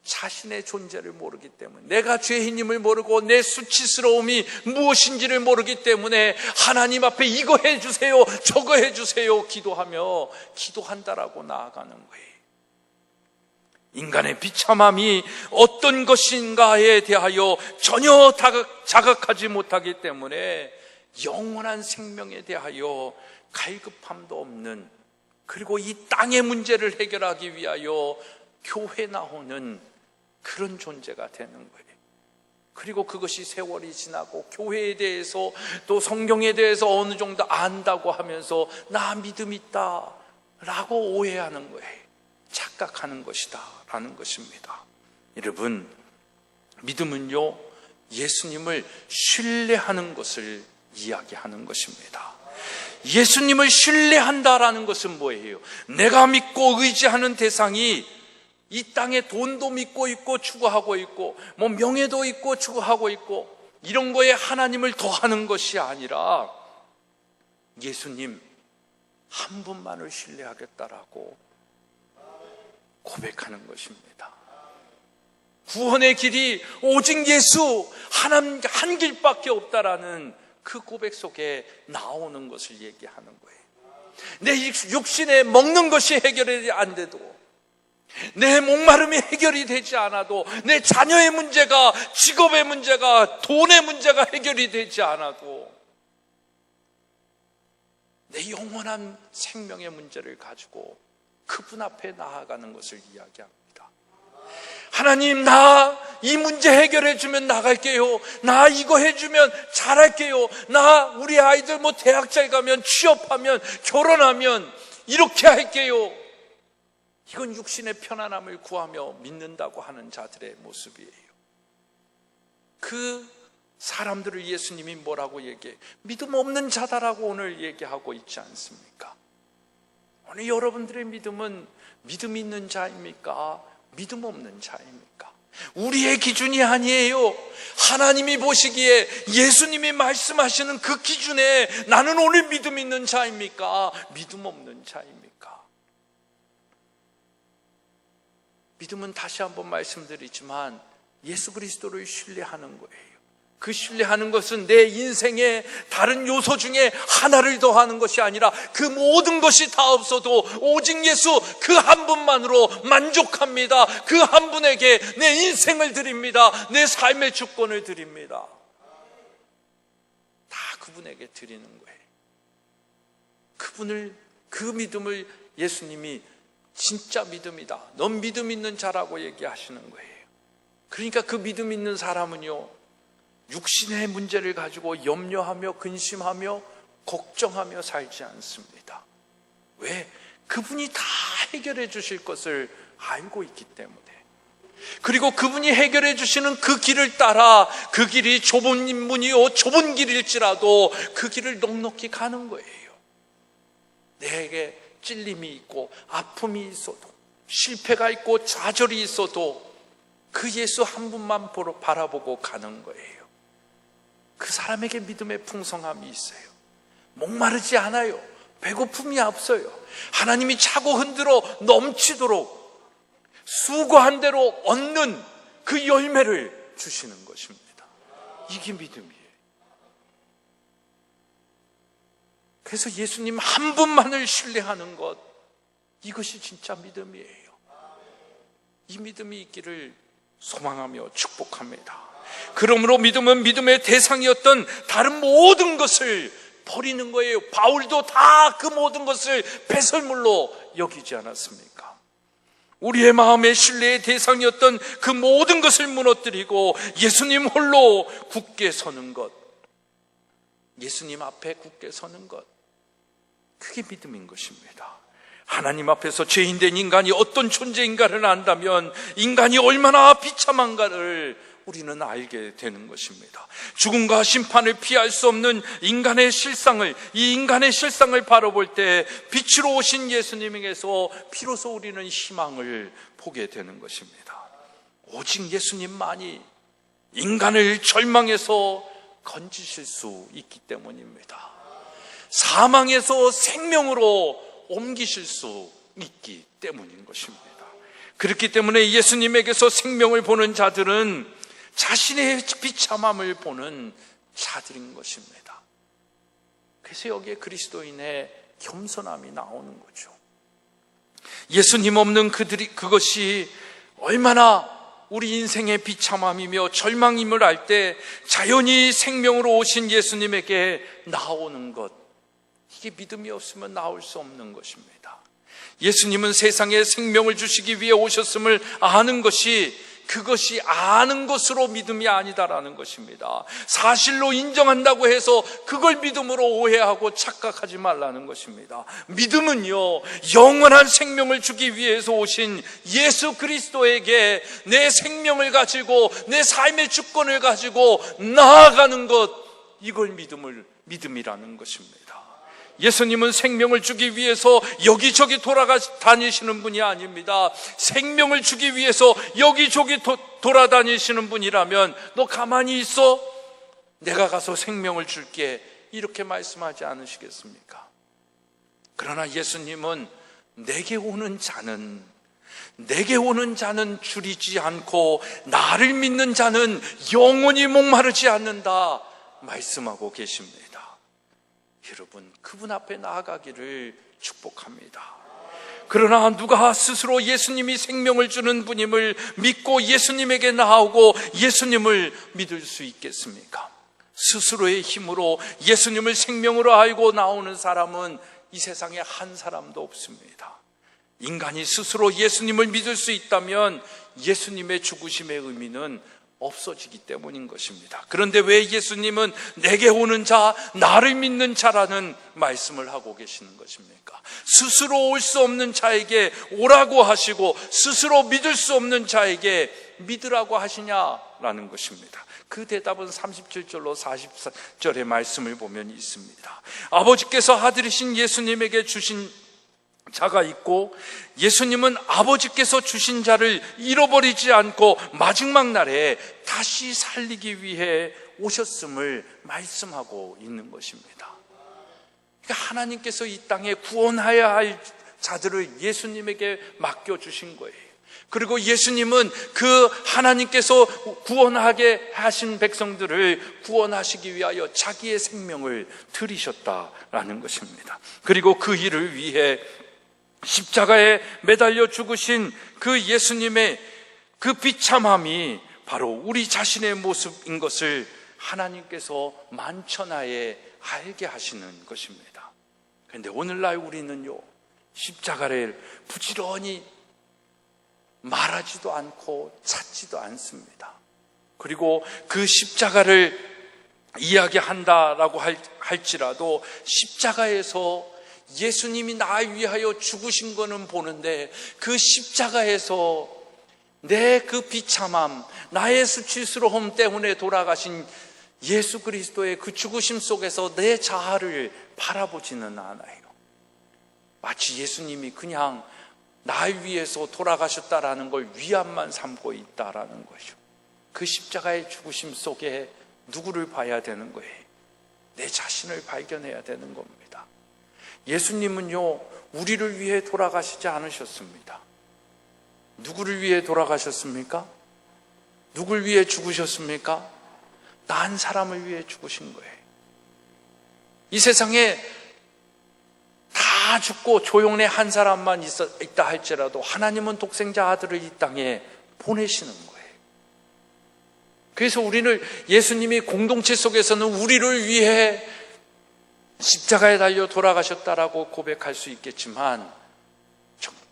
자신의 존재를 모르기 때문에, 내가 죄인임을 모르고 내 수치스러움이 무엇인지를 모르기 때문에 하나님 앞에 이거 해주세요, 저거 해주세요 기도하며 기도한다라고 나아가는 거예요. 인간의 비참함이 어떤 것인가에 대하여 전혀 자각하지 못하기 때문에 영원한 생명에 대하여 갈급함도 없는, 그리고 이 땅의 문제를 해결하기 위하여 교회 나오는 그런 존재가 되는 거예요. 그리고 그것이 세월이 지나고 교회에 대해서 또 성경에 대해서 어느 정도 안다고 하면서 나 믿음 있다 라고 오해하는 거예요. 착각하는 것이다 라는 것입니다. 여러분, 믿음은요, 예수님을 신뢰하는 것을 이야기하는 것입니다. 예수님을 신뢰한다라는 것은 뭐예요? 내가 믿고 의지하는 대상이 이 땅에 돈도 믿고 있고 추구하고 있고 뭐 명예도 있고 추구하고 있고 이런 거에 하나님을 더하는 것이 아니라 예수님, 한 분만을 신뢰하겠다라고 고백하는 것입니다. 구원의 길이 오직 예수 한 길밖에 없다라는 그 고백 속에 나오는 것을 얘기하는 거예요. 내 육신에 먹는 것이 해결이 안 돼도, 내 목마름이 해결이 되지 않아도, 내 자녀의 문제가, 직업의 문제가, 돈의 문제가 해결이 되지 않아도 내 영원한 생명의 문제를 가지고 그분 앞에 나아가는 것을 이야기합니다. 하나님, 나 이 문제 해결해 주면 나갈게요. 나 이거 해주면 잘할게요. 나 우리 아이들 대학 잘 가면, 취업하면, 결혼하면 이렇게 할게요. 이건 육신의 편안함을 구하며 믿는다고 하는 자들의 모습이에요. 그 사람들을 예수님이 뭐라고 얘기해? 믿음 없는 자다라고 오늘 얘기하고 있지 않습니까? 오늘 여러분들의 믿음은 믿음 있는 자입니까? 믿음 없는 자입니까? 우리의 기준이 아니에요. 하나님이 보시기에, 예수님이 말씀하시는 그 기준에 나는 오늘 믿음 있는 자입니까? 믿음 없는 자입니까? 믿음은 다시 한번 말씀드리지만 예수 그리스도를 신뢰하는 거예요. 그 신뢰하는 것은 내 인생의 다른 요소 중에 하나를 더하는 것이 아니라 그 모든 것이 다 없어도 오직 예수 그 한 분만으로 만족합니다. 그 한 분에게 내 인생을 드립니다. 내 삶의 주권을 드립니다. 다 그분에게 드리는 거예요. 그 믿음을 예수님이 진짜 믿음이다, 넌 믿음 있는 자라고 얘기하시는 거예요. 그러니까 그 믿음 있는 사람은요, 육신의 문제를 가지고 염려하며 근심하며 걱정하며 살지 않습니다. 왜? 그분이 다 해결해 주실 것을 알고 있기 때문에. 그리고 그분이 해결해 주시는 그 길을 따라, 그 길이 좁은 문이요 좁은 길일지라도 그 길을 넉넉히 가는 거예요. 내게 찔림이 있고 아픔이 있어도, 실패가 있고 좌절이 있어도 그 예수 한 분만 바라보고 가는 거예요. 그 사람에게 믿음의 풍성함이 있어요. 목마르지 않아요. 배고픔이 없어요. 하나님이 차고 흔들어 넘치도록 수고한 대로 얻는 그 열매를 주시는 것입니다. 이게 믿음이에요. 그래서 예수님 한 분만을 신뢰하는 것, 이것이 진짜 믿음이에요. 이 믿음이 있기를 소망하며 축복합니다. 그러므로 믿음은 믿음의 대상이었던 다른 모든 것을 버리는 거예요. 바울도 다 그 모든 것을 배설물로 여기지 않았습니까? 우리의 마음의 신뢰의 대상이었던 그 모든 것을 무너뜨리고 예수님 홀로 굳게 서는 것, 예수님 앞에 굳게 서는 것, 그게 믿음인 것입니다. 하나님 앞에서 죄인된 인간이 어떤 존재인가를 안다면 인간이 얼마나 비참한가를 우리는 알게 되는 것입니다. 죽음과 심판을 피할 수 없는 인간의 실상을, 이 인간의 실상을 바라볼 때 빛으로 오신 예수님에게서 비로소 우리는 희망을 보게 되는 것입니다. 오직 예수님만이 인간을 절망에서 건지실 수 있기 때문입니다. 사망에서 생명으로 옮기실 수 있기 때문인 것입니다. 그렇기 때문에 예수님에게서 생명을 보는 자들은 자신의 비참함을 보는 자들인 것입니다. 그래서 여기에 그리스도인의 겸손함이 나오는 거죠. 예수님 없는 그것이 얼마나 우리 인생의 비참함이며 절망임을 알 때 자연히 생명으로 오신 예수님에게 나오는 것, 이게 믿음이 없으면 나올 수 없는 것입니다. 예수님은 세상에 생명을 주시기 위해 오셨음을 아는 것이, 그것이 아는 것으로 믿음이 아니다라는 것입니다. 사실로 인정한다고 해서 그걸 믿음으로 오해하고 착각하지 말라는 것입니다. 믿음은요, 영원한 생명을 주기 위해서 오신 예수 그리스도에게 내 생명을 가지고 내 삶의 주권을 가지고 나아가는 것, 이걸 믿음이라는 것입니다. 예수님은 생명을 주기 위해서 여기저기 돌아다니시는 분이 아닙니다. 생명을 주기 위해서 여기저기 돌아다니시는 분이라면 너 가만히 있어? 내가 가서 생명을 줄게, 이렇게 말씀하지 않으시겠습니까? 그러나 예수님은 내게 오는 자는 줄이지 않고 나를 믿는 자는 영원히 목마르지 않는다 말씀하고 계십니다. 여러분, 그분 앞에 나아가기를 축복합니다. 그러나 누가 스스로 예수님이 생명을 주는 분임을 믿고 예수님에게 나아오고 예수님을 믿을 수 있겠습니까? 스스로의 힘으로 예수님을 생명으로 알고 나오는 사람은 이 세상에 한 사람도 없습니다. 인간이 스스로 예수님을 믿을 수 있다면 예수님의 죽으심의 의미는 없어지기 때문인 것입니다. 그런데 왜 예수님은 내게 오는 자, 나를 믿는 자라는 말씀을 하고 계시는 것입니까? 스스로 올 수 없는 자에게 오라고 하시고 스스로 믿을 수 없는 자에게 믿으라고 하시냐라는 것입니다. 그 대답은 37절로 40절의 말씀을 보면 있습니다. 아버지께서 아들이신 예수님에게 주신 자가 있고 예수님은 아버지께서 주신 자를 잃어버리지 않고 마지막 날에 다시 살리기 위해 오셨음을 말씀하고 있는 것입니다. 그러니까 하나님께서 이 땅에 구원하여야 할 자들을 예수님에게 맡겨주신 거예요. 그리고 예수님은 그 하나님께서 구원하게 하신 백성들을 구원하시기 위하여 자기의 생명을 들이셨다라는 것입니다. 그리고 그 일을 위해 십자가에 매달려 죽으신 그 예수님의 그 비참함이 바로 우리 자신의 모습인 것을 하나님께서 만천하에 알게 하시는 것입니다. 그런데 오늘날 우리는요, 십자가를 부지런히 말하지도 않고 찾지도 않습니다. 그리고 그 십자가를 이야기한다라고 할지라도 십자가에서 예수님이 나 위하여 죽으신 거는 보는데 그 십자가에서 내 그 비참함, 나의 수치스러움 때문에 돌아가신 예수 그리스도의 그 죽으심 속에서 내 자아를 바라보지는 않아요. 마치 예수님이 그냥 나 위해서 돌아가셨다라는 걸 위안만 삼고 있다라는 거죠. 그 십자가의 죽으심 속에 누구를 봐야 되는 거예요? 내 자신을 발견해야 되는 겁니다. 예수님은요, 우리를 위해 돌아가시지 않으셨습니다. 누구를 위해 돌아가셨습니까? 누굴 위해 죽으셨습니까? 난 사람을 위해 죽으신 거예요. 이 세상에 다 죽고 조용래 한 사람만 있다 할지라도 하나님은 독생자 아들을 이 땅에 보내시는 거예요. 그래서 우리는 예수님이 공동체 속에서는 우리를 위해 십자가에 달려 돌아가셨다라고 고백할 수 있겠지만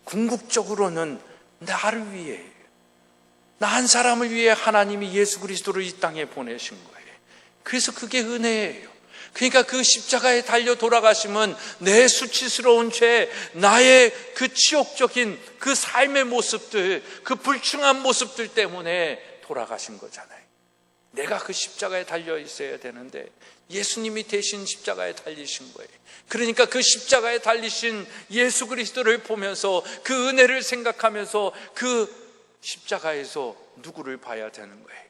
궁극적으로는 나를 위해, 나 한 사람을 위해 하나님이 예수 그리스도를 이 땅에 보내신 거예요. 그래서 그게 은혜예요. 그러니까 그 십자가에 달려 돌아가심은 내 수치스러운 죄, 나의 그 치욕적인 그 삶의 모습들, 그 불충한 모습들 때문에 돌아가신 거잖아요. 내가 그 십자가에 달려 있어야 되는데 예수님이 대신 십자가에 달리신 거예요. 그러니까 그 십자가에 달리신 예수 그리스도를 보면서 그 은혜를 생각하면서 그 십자가에서 누구를 봐야 되는 거예요?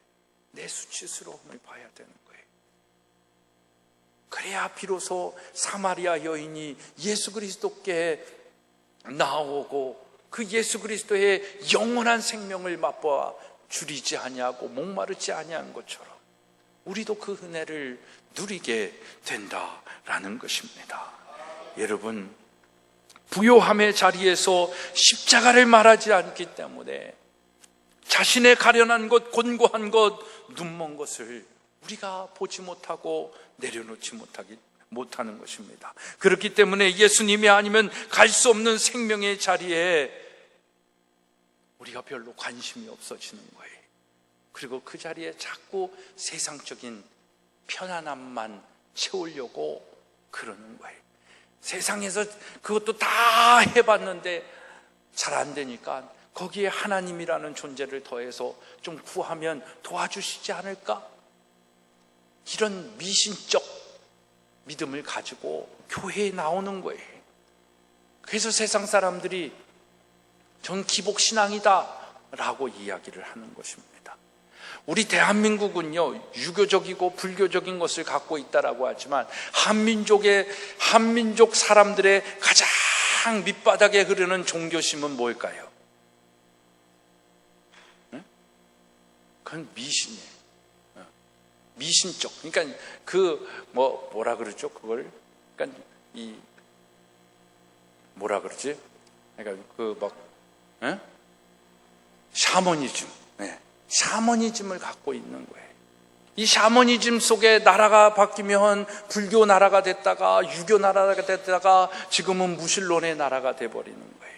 내 수치스러움을 봐야 되는 거예요. 그래야 비로소 사마리아 여인이 예수 그리스도께 나오고 그 예수 그리스도의 영원한 생명을 맛보아 줄이지 아니하고 목마르지 아니한 것처럼 우리도 그 은혜를 누리게 된다라는 것입니다. 여러분, 부요함의 자리에서 십자가를 말하지 않기 때문에 자신의 가련한 것, 곤고한 것, 눈먼 것을 우리가 보지 못하고 내려놓지 못하는 것입니다. 그렇기 때문에 예수님이 아니면 갈 수 없는 생명의 자리에 우리가 별로 관심이 없어지는 거예요. 그리고 그 자리에 자꾸 세상적인 편안함만 채우려고 그러는 거예요. 세상에서 그것도 다 해봤는데 잘 안 되니까 거기에 하나님이라는 존재를 더해서 좀 구하면 도와주시지 않을까? 이런 미신적 믿음을 가지고 교회에 나오는 거예요. 그래서 세상 사람들이 전 기복신앙이다 라고 이야기를 하는 것입니다. 우리 대한민국은요, 유교적이고 불교적인 것을 갖고 있다라고 하지만 한민족 사람들의 가장 밑바닥에 흐르는 종교심은 뭘까요? 그건 미신이에요. 미신적. 그러니까 뭐라 그러죠? 그걸. 그러니까 뭐라 그러지? 그러니까 샤머니즘. 네. 샤머니즘을 갖고 있는 거예요. 이 샤머니즘 속에 나라가 바뀌면 불교 나라가 됐다가 유교 나라가 됐다가 지금은 무신론의 나라가 돼버리는 거예요.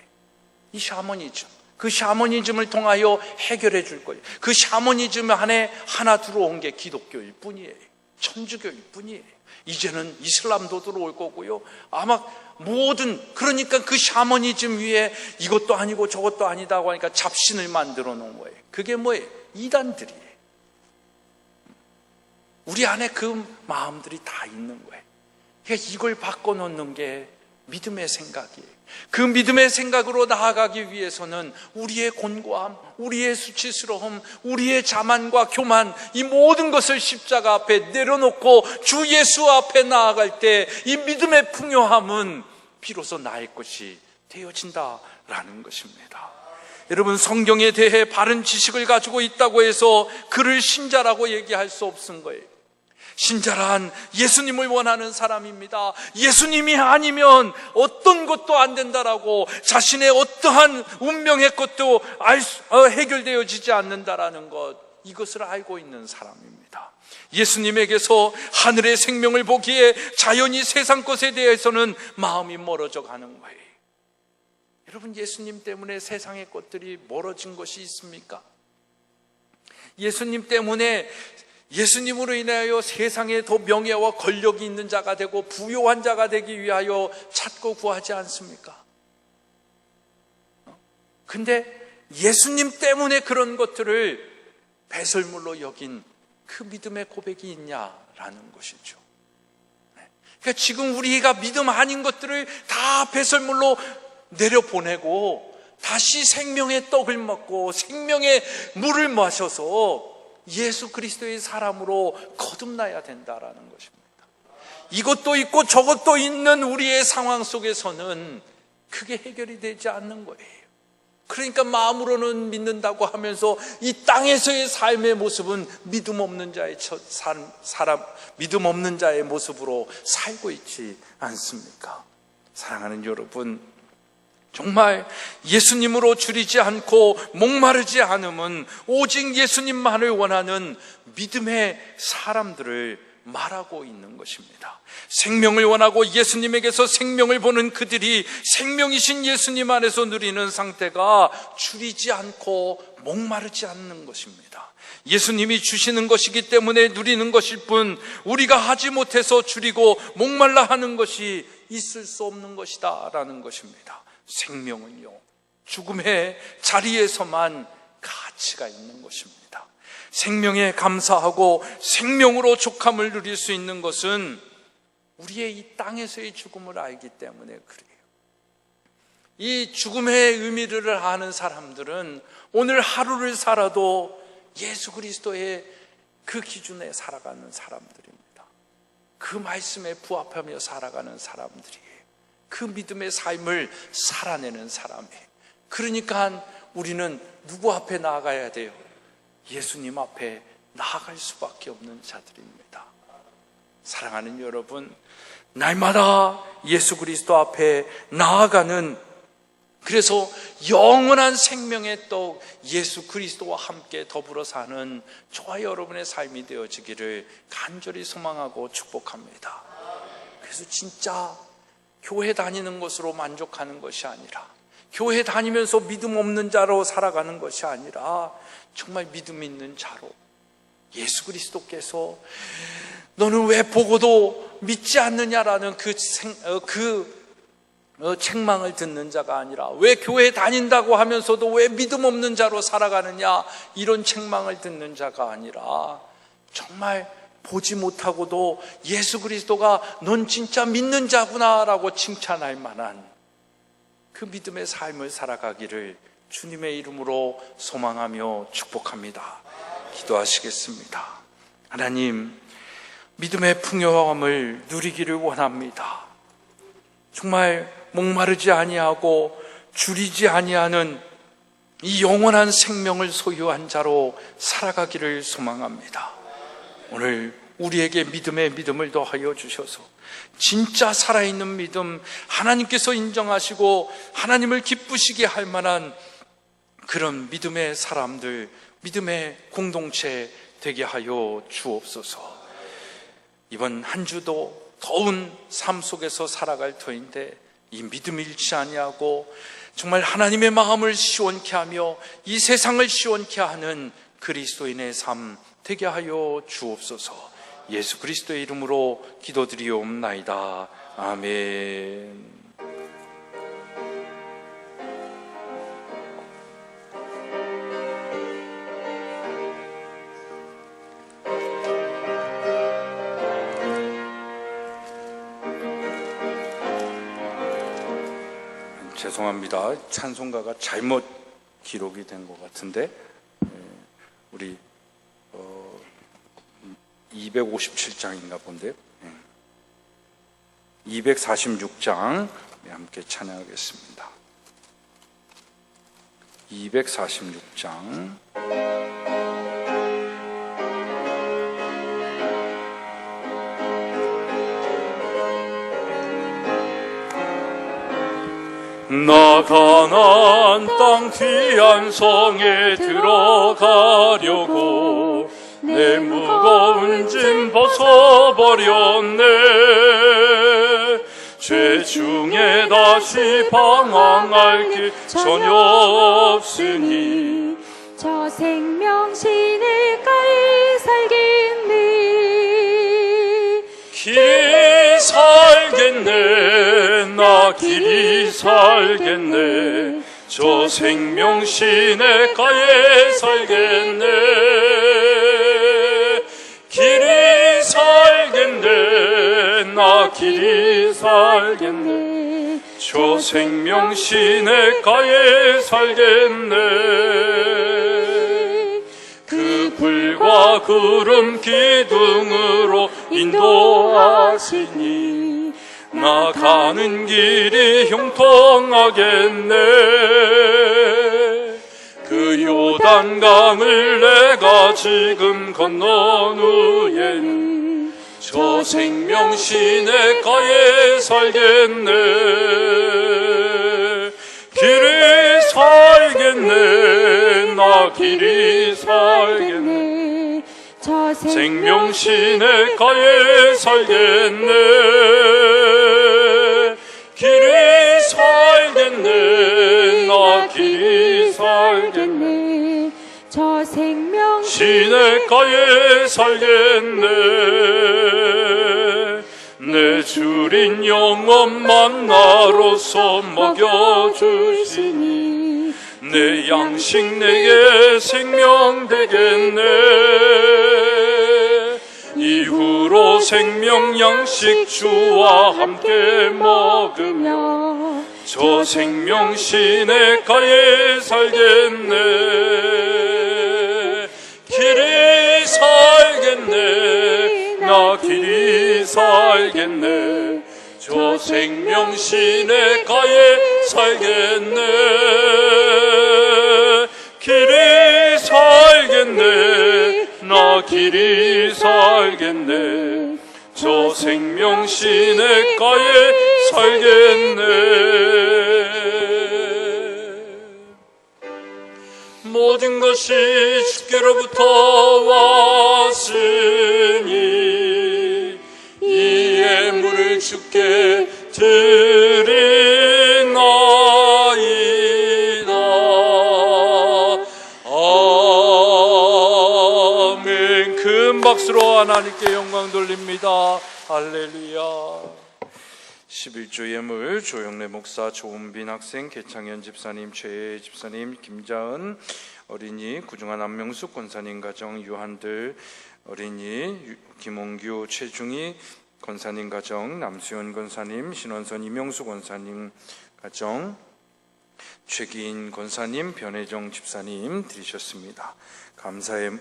이 샤머니즘. 그 샤머니즘을 통하여 해결해 줄 거예요. 그 샤머니즘 안에 하나 들어온 게 기독교일 뿐이에요. 천주교일 뿐이에요. 이제는 이슬람도 들어올 거고요. 아마 그러니까 그 샤머니즘 위에 이것도 아니고 저것도 아니다고 하니까 잡신을 만들어 놓은 거예요. 그게 뭐예요? 이단들이에요. 우리 안에 그 마음들이 다 있는 거예요. 그러니까 이걸 바꿔놓는 게 믿음의 생각이에요. 그 믿음의 생각으로 나아가기 위해서는 우리의 곤고함, 우리의 수치스러움, 우리의 자만과 교만, 이 모든 것을 십자가 앞에 내려놓고 주 예수 앞에 나아갈 때 이 믿음의 풍요함은 비로소 나의 것이 되어진다라는 것입니다. 여러분, 성경에 대해 바른 지식을 가지고 있다고 해서 그를 신자라고 얘기할 수 없은 거예요. 신자란 예수님을 원하는 사람입니다. 예수님이 아니면 어떤 것도 안 된다라고, 자신의 어떠한 운명의 것도 해결되어지지 않는다라는 것, 이것을 알고 있는 사람입니다. 예수님에게서 하늘의 생명을 보기에 자연히 세상 것에 대해서는 마음이 멀어져 가는 거예요. 여러분, 예수님 때문에 세상의 것들이 멀어진 것이 있습니까? 예수님 때문에, 예수님으로 인하여 세상에 더 명예와 권력이 있는 자가 되고 부요한 자가 되기 위하여 찾고 구하지 않습니까? 근데 예수님 때문에 그런 것들을 배설물로 여긴 그 믿음의 고백이 있냐라는 것이죠. 그러니까 지금 우리가 믿음 아닌 것들을 다 배설물로 내려보내고 다시 생명의 떡을 먹고 생명의 물을 마셔서 예수 그리스도의 사람으로 거듭나야 된다라는 것입니다. 이것도 있고 저것도 있는 우리의 상황 속에서는 그게 해결이 되지 않는 거예요. 그러니까 마음으로는 믿는다고 하면서 이 땅에서의 삶의 모습은 믿음 없는 자의 믿음 없는 자의 모습으로 살고 있지 않습니까? 사랑하는 여러분, 정말 예수님으로 줄이지 않고 목마르지 않음은 오직 예수님만을 원하는 믿음의 사람들을 말하고 있는 것입니다. 생명을 원하고 예수님에게서 생명을 보는 그들이 생명이신 예수님 안에서 누리는 상태가 줄이지 않고 목마르지 않는 것입니다. 예수님이 주시는 것이기 때문에 누리는 것일 뿐, 우리가 하지 못해서 줄이고 목말라 하는 것이 있을 수 없는 것이다 라는 것입니다. 생명은요, 죽음의 자리에서만 가치가 있는 것입니다. 생명에 감사하고 생명으로 족함을 누릴 수 있는 것은 우리의 이 땅에서의 죽음을 알기 때문에 그래요. 이 죽음의 의미를 아는 사람들은 오늘 하루를 살아도 예수 그리스도의 그 기준에 살아가는 사람들입니다. 그 말씀에 부합하며 살아가는 사람들이에요. 그 믿음의 삶을 살아내는 사람이에요. 그러니까 우리는 누구 앞에 나아가야 돼요? 예수님 앞에 나아갈 수밖에 없는 자들입니다. 사랑하는 여러분, 날마다 예수 그리스도 앞에 나아가는, 그래서 영원한 생명의 떡 예수 그리스도와 함께 더불어 사는 저와 여러분의 삶이 되어지기를 간절히 소망하고 축복합니다. 그래서 진짜 교회 다니는 것으로 만족하는 것이 아니라, 교회 다니면서 믿음 없는 자로 살아가는 것이 아니라 정말 믿음 있는 자로 예수 그리스도께서 너는 왜 보고도 믿지 않느냐라는 책망을 듣는 자가 아니라, 왜 교회 다닌다고 하면서도 왜 믿음 없는 자로 살아가느냐 이런 책망을 듣는 자가 아니라, 정말 보지 못하고도 예수 그리스도가 넌 진짜 믿는 자구나라고 칭찬할 만한 그 믿음의 삶을 살아가기를 주님의 이름으로 소망하며 축복합니다. 기도하시겠습니다. 하나님, 믿음의 풍요함을 누리기를 원합니다. 정말 목마르지 아니하고 줄이지 아니하는 이 영원한 생명을 소유한 자로 살아가기를 소망합니다. 오늘 우리에게 믿음의 믿음을 더하여 주셔서 진짜 살아있는 믿음, 하나님께서 인정하시고 하나님을 기쁘시게 할 만한 그런 믿음의 사람들, 믿음의 공동체 되게 하여 주옵소서. 이번 한 주도 더운 삶 속에서 살아갈 터인데 이 믿음 잃지 아니하고 정말 하나님의 마음을 시원케 하며 이 세상을 시원케 하는 그리스도인의 삶 되게 하여 주옵소서. 예수 그리스도의 이름으로 기도드리옵나이다. 아멘. 죄송합니다. 찬송가가 잘못 기록이 된 것 같은데 우리 257장인가 본데요. 246장 함께 찬양하겠습니다. 246장 나 가나안 땅 귀한 성에 들어가려고 내 무거운 짐 벗어버렸네. 죄 중에 다시 방황할 길 전혀 없으니 저 생명 시내가에 살겠네. 길이 살겠네. 나 길이 살겠네. 저 생명 시내가에 살겠네. 길이 살겠네. 나 길이 살겠네. 저 생명 시내가에 살겠네. 그 불과 구름 기둥으로 인도하시니 나 가는 길이 형통하겠네. 그 요단강을 내가 지금 건넌 후에는 저 생명 시내가에 살겠네. 길이 살겠네. 나 길이 살겠네. 저 생명 시내가에 살겠네. 길이 살겠네. 나 길이 살겠네. 저 생명 시내가에 살겠네. 내 주린 영원 만나로서 먹여주시니 내 양식 내게 생명 되겠네. 이후로 생명 양식 주와 함께 먹으며 저 생명 시내가에 살겠네. 길이 살겠네. 나 길이 살겠네. 저 생명 시내가에 살겠네. 길이 살겠네. 나 길이 살겠네. 저 생명 시내가에 살겠네. 모든 것이 주께로부터 왔으니 이 예물을 주께 드리나이다. 아멘. 큰 박수로 하나님께 영광 돌립니다. 할렐루야. 11조 예물 조영래 목사, 조은빈 학생, 개창현 집사님, 최혜 집사님, 김자은 어린이, 구중한 안명숙 권사님 가정, 유한들 어린이, 김홍규, 최중희 권사님 가정, 남수현 권사님, 신원선 이명수 권사님 가정, 최기인 권사님, 변혜정 집사님 드리셨습니다. 감사의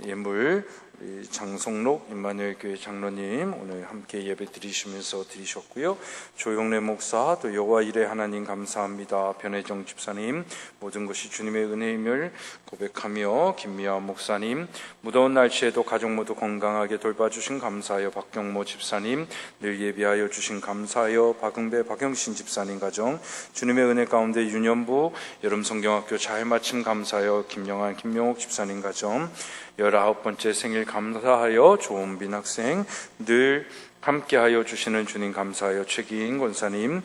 예물 우리 장성록 임마누엘 교회 장로님 오늘 함께 예배 드리시면서 드리셨고요. 조용래 목사, 또 여호와 이레 하나님 감사합니다. 변혜정 집사님, 모든 것이 주님의 은혜임을 고백하며 김미아 목사님, 무더운 날씨에도 가족 모두 건강하게 돌봐주신 감사하여 박경모 집사님, 늘 예비하여 주신 감사하여 박응배 박영신 집사님 가정, 주님의 은혜 가운데 유년부 여름 성경학교 잘 마친 감사하여 김영환 김명옥 집사님 가정, 19번째 생일 감사하여 조은빈 학생, 늘 함께하여 주시는 주님 감사하여 최기인 권사님,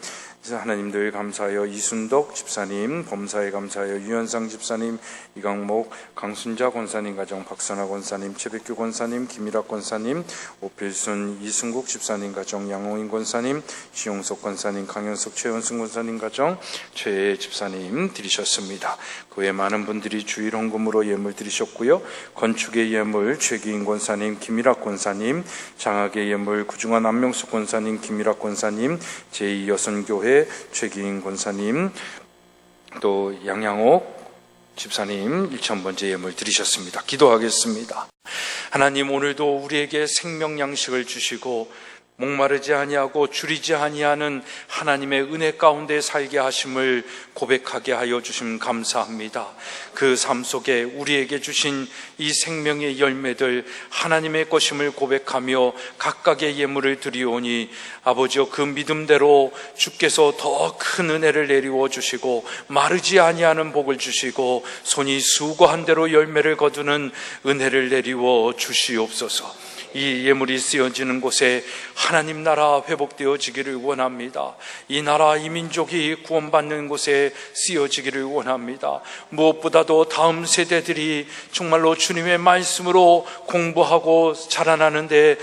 하나님들 감사하여 이순덕 집사님, 범사에 감사하여 유현상 집사님, 이강목 강순자 권사님 가정, 박선아 권사님, 최백규 권사님, 김일학 권사님, 오필순 이승국 집사님 가정, 양홍인 권사님, 시용석 권사님, 강현석 최현승 권사님 가정, 최 집사님 드리셨습니다. 그 외에 많은 분들이 주일 헌금으로 예물 드리셨고요. 건축의 예물 최기인 권사님, 김일학 권사님, 장학의 예물 구중환 안명숙 권사님, 김일학 권사님, 제2여선교회 최기인 권사님, 또 양양옥 집사님 1000번째 예물 드리셨습니다. 기도하겠습니다. 하나님, 오늘도 우리에게 생명 양식을 주시고 목마르지 아니하고 줄이지 아니하는 하나님의 은혜 가운데 살게 하심을 고백하게 하여 주심 감사합니다. 그 삶 속에 우리에게 주신 이 생명의 열매들 하나님의 것임을 고백하며 각각의 예물을 드리오니 아버지여, 그 믿음대로 주께서 더 큰 은혜를 내리워 주시고 마르지 아니하는 복을 주시고 손이 수고한 대로 열매를 거두는 은혜를 내리워 주시옵소서. 이 예물이 쓰여지는 곳에 하나님 나라 회복되어지기를 원합니다. 이 나라, 이 민족이 구원받는 곳에 쓰여지기를 원합니다. 무엇보다도 다음 세대들이 정말로 주님의 말씀으로 공부하고 자라나는데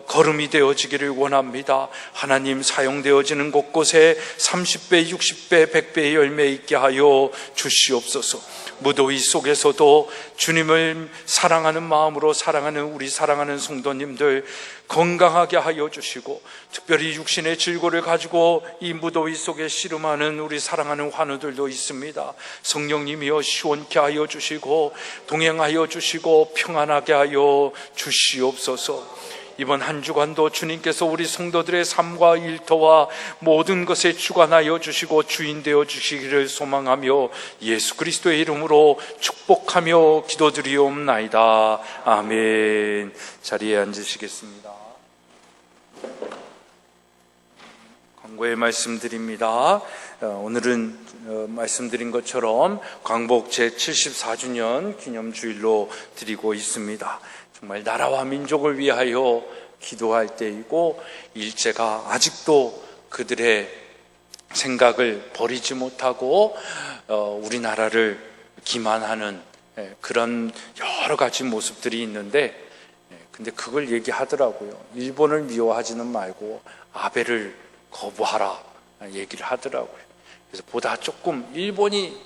걸음이 되어지기를 원합니다. 하나님, 사용되어지는 곳곳에 30배, 60배, 100배의 열매 있게 하여 주시옵소서. 무더위 속에서도 주님을 사랑하는 마음으로 사랑하는 우리 사랑하는 성도님들 건강하게 하여 주시고, 특별히 육신의 질고를 가지고 이 무더위 속에 씨름하는 우리 사랑하는 환우들도 있습니다. 성령님이여 시원케 하여 주시고 동행하여 주시고 평안하게 하여 주시옵소서. 이번 한 주간도 주님께서 우리 성도들의 삶과 일터와 모든 것에 주관하여 주시고 주인 되어 주시기를 소망하며 예수 그리스도의 이름으로 축복하며 기도드리옵나이다. 아멘. 자리에 앉으시겠습니다. 광고의 말씀드립니다. 오늘은 말씀드린 것처럼 광복 제74주년 기념주일로 드리고 있습니다. 정말 나라와 민족을 위하여 기도할 때이고, 일제가 아직도 그들의 생각을 버리지 못하고 우리나라를 기만하는 그런 여러 가지 모습들이 있는데, 근데 그걸 얘기하더라고요. 일본을 미워하지는 말고 아베를 거부하라 얘기를 하더라고요. 그래서 보다 조금, 일본이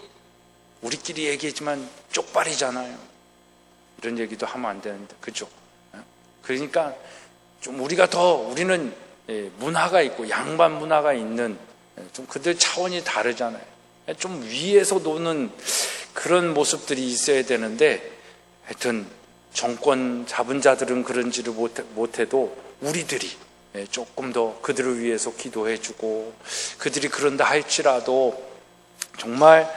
우리끼리 얘기했지만 쪽발이잖아요. 이런 얘기도 하면 안 되는데, 그죠? 그러니까 좀 우리는 문화가 있고 양반 문화가 있는, 좀 그들 차원이 다르잖아요. 좀 위에서 노는 그런 모습들이 있어야 되는데, 하여튼 정권 잡은 자들은 그런지를 못해도 우리들이 조금 더 그들을 위해서 기도해주고, 그들이 그런다 할지라도 정말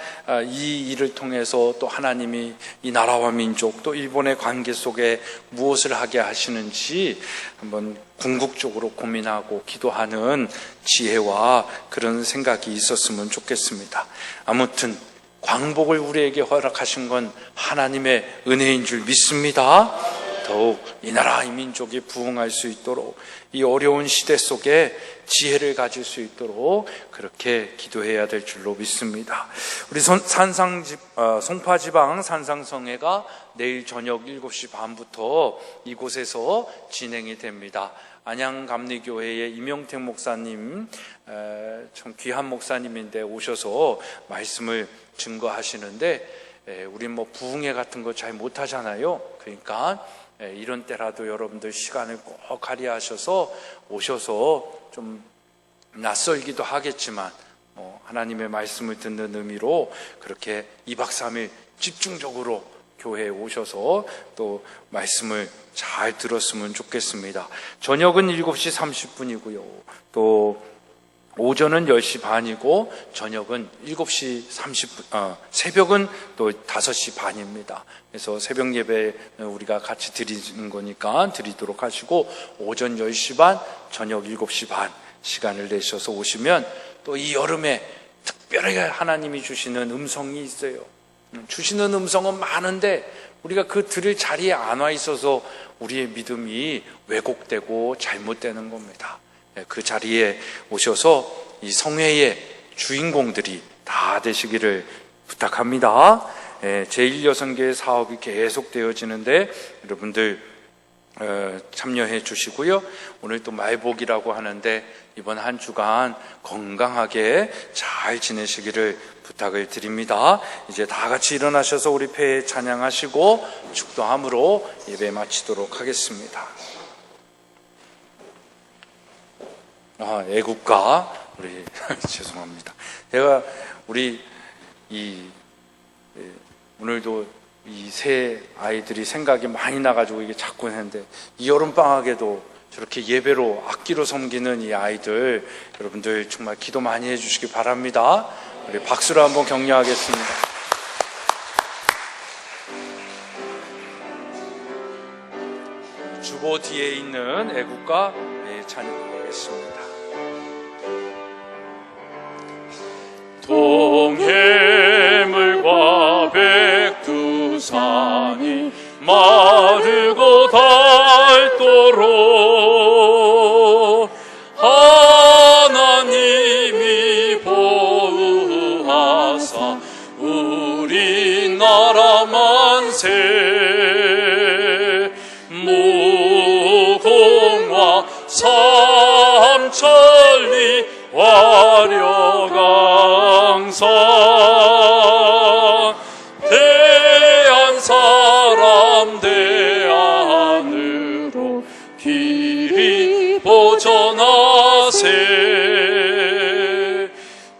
이 일을 통해서 또 하나님이 이 나라와 민족 또 일본의 관계 속에 무엇을 하게 하시는지 한번 궁극적으로 고민하고 기도하는 지혜와 그런 생각이 있었으면 좋겠습니다. 아무튼 광복을 우리에게 허락하신 건 하나님의 은혜인 줄 믿습니다. 더욱 이 나라 이 민족이 부흥할 수 있도록, 이 어려운 시대 속에 지혜를 가질 수 있도록 그렇게 기도해야 될 줄로 믿습니다. 우리 송파지방 산상성회가 내일 저녁 7시 반부터 이곳에서 진행이 됩니다. 안양감리교회의 이명택 목사님, 참 귀한 목사님인데 오셔서 말씀을 증거하시는데, 우리 부흥회 같은 거 잘 못하잖아요. 그러니까 이런 때라도 여러분들 시간을 꼭 할애하셔서 오셔서 좀 낯설기도 하겠지만 하나님의 말씀을 듣는 의미로 그렇게 2박 3일 집중적으로 교회에 오셔서 또 말씀을 잘 들었으면 좋겠습니다. 저녁은 7시 30분이고요. 또 오전은 10시 반이고 저녁은 7시 30분, 새벽은 또 5시 반입니다. 그래서 새벽 예배 우리가 같이 드리는 거니까 드리도록 하시고 오전 10시 반, 저녁 7시 반 시간을 내셔서 오시면 또 이 여름에 특별하게 하나님이 주시는 음성이 있어요. 주시는 음성은 많은데 우리가 그 들을 자리에 안 와 있어서 우리의 믿음이 왜곡되고 잘못되는 겁니다. 그 자리에 오셔서 이 성회의 주인공들이 다 되시기를 부탁합니다. 제1여성교회 사업이 계속 되어지는데 여러분들 참여해 주시고요. 오늘 또 말복이라고 하는데 이번 한 주간 건강하게 잘 지내시기를 부탁을 드립니다. 이제 다 같이 일어나셔서 우리 폐 찬양하시고 축도함으로 예배 마치도록 하겠습니다. 애국가 우리 죄송합니다. 제가 우리 오늘도 이 새 아이들이 생각이 많이 나가지고 이게 자꾸 했는데 이 여름방학에도 저렇게 예배로 악기로 섬기는 이 아이들 여러분들 정말 기도 많이 해주시기 바랍니다. 우리 박수로 한번 격려하겠습니다. 주보 뒤에 있는 애국가 찬양하겠습니다. 동해물과 백두산이 마르고 닳도록 하나님이 보호하사 우리나라 만세 무공과 삼천리 화려강산 대한 사람 대안으로 길이 보전하세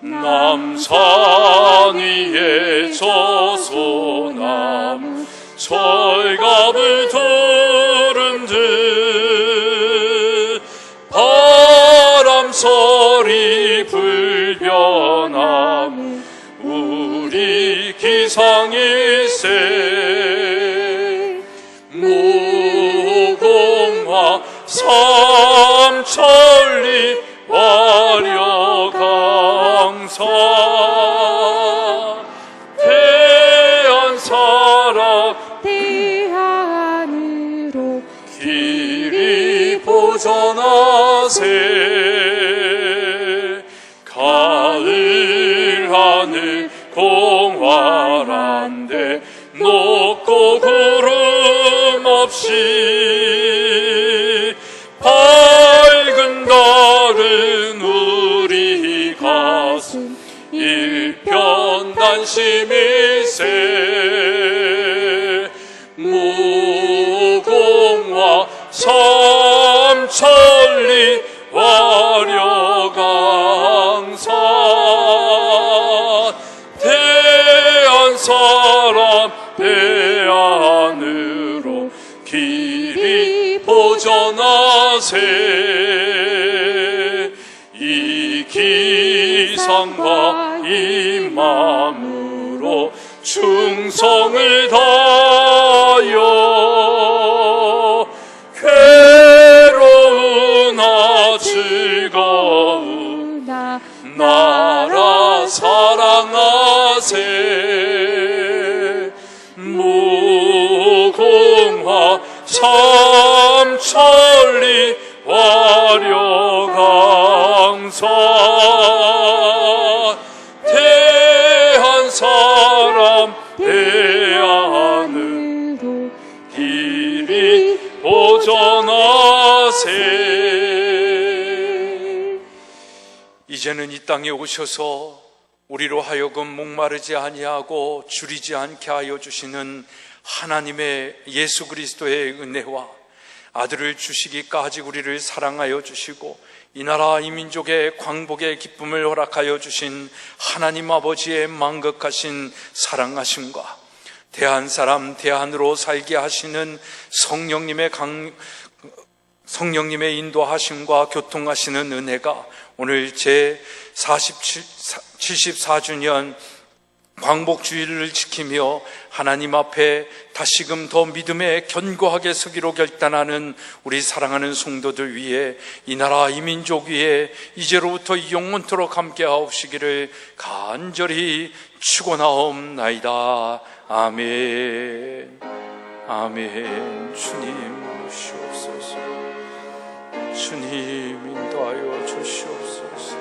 남산 위에 저소나무 철갑을 두른 듯 바람 소리 불변함 우리 기상일세 무공화 삼천리 화려강산 대한 사람 대안으로 길이 보전하세 가을 하늘 공활한데 높고 구름 없이 밝은 달은 우리 가슴 일편단심일세 무공화 삼천리 화려강산 대한 사람 대안으로 길이 보전하세 이 기상과 이 마음으로 충성을 다하여 괴로우나 즐거우나 나라 사랑하세 무공화 삼천리 화려강산 대한 사람 대안으로 길이 보전하세 이제는 이 땅에 오셔서 우리로 하여금 목마르지 아니하고 줄이지 않게 하여 주시는 하나님의 예수 그리스도의 은혜와 아들을 주시기까지 우리를 사랑하여 주시고 이 나라 이 민족의 광복의 기쁨을 허락하여 주신 하나님 아버지의 만극하신 사랑하심과 대한 사람 대한으로 살게 하시는 성령님의 인도하심과 교통하시는 은혜가 오늘 제 74주년 광복주의를 지키며 하나님 앞에 다시금 더 믿음에 견고하게 서기로 결단하는 우리 사랑하는 성도들 위해 이 나라 이 민족 위에 이제로부터 영원토록 함께 하옵시기를 간절히 축원하옵나이다. 아멘. 아멘. 주님 오시옵소서. 주님 인도하여 주시옵소서.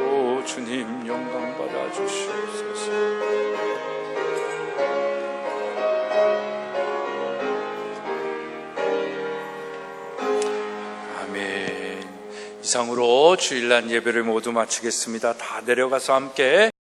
오 주님 영광 받아 주시옵소서. 아멘. 이상으로 주일날 예배를 모두 마치겠습니다. 다 내려가서 함께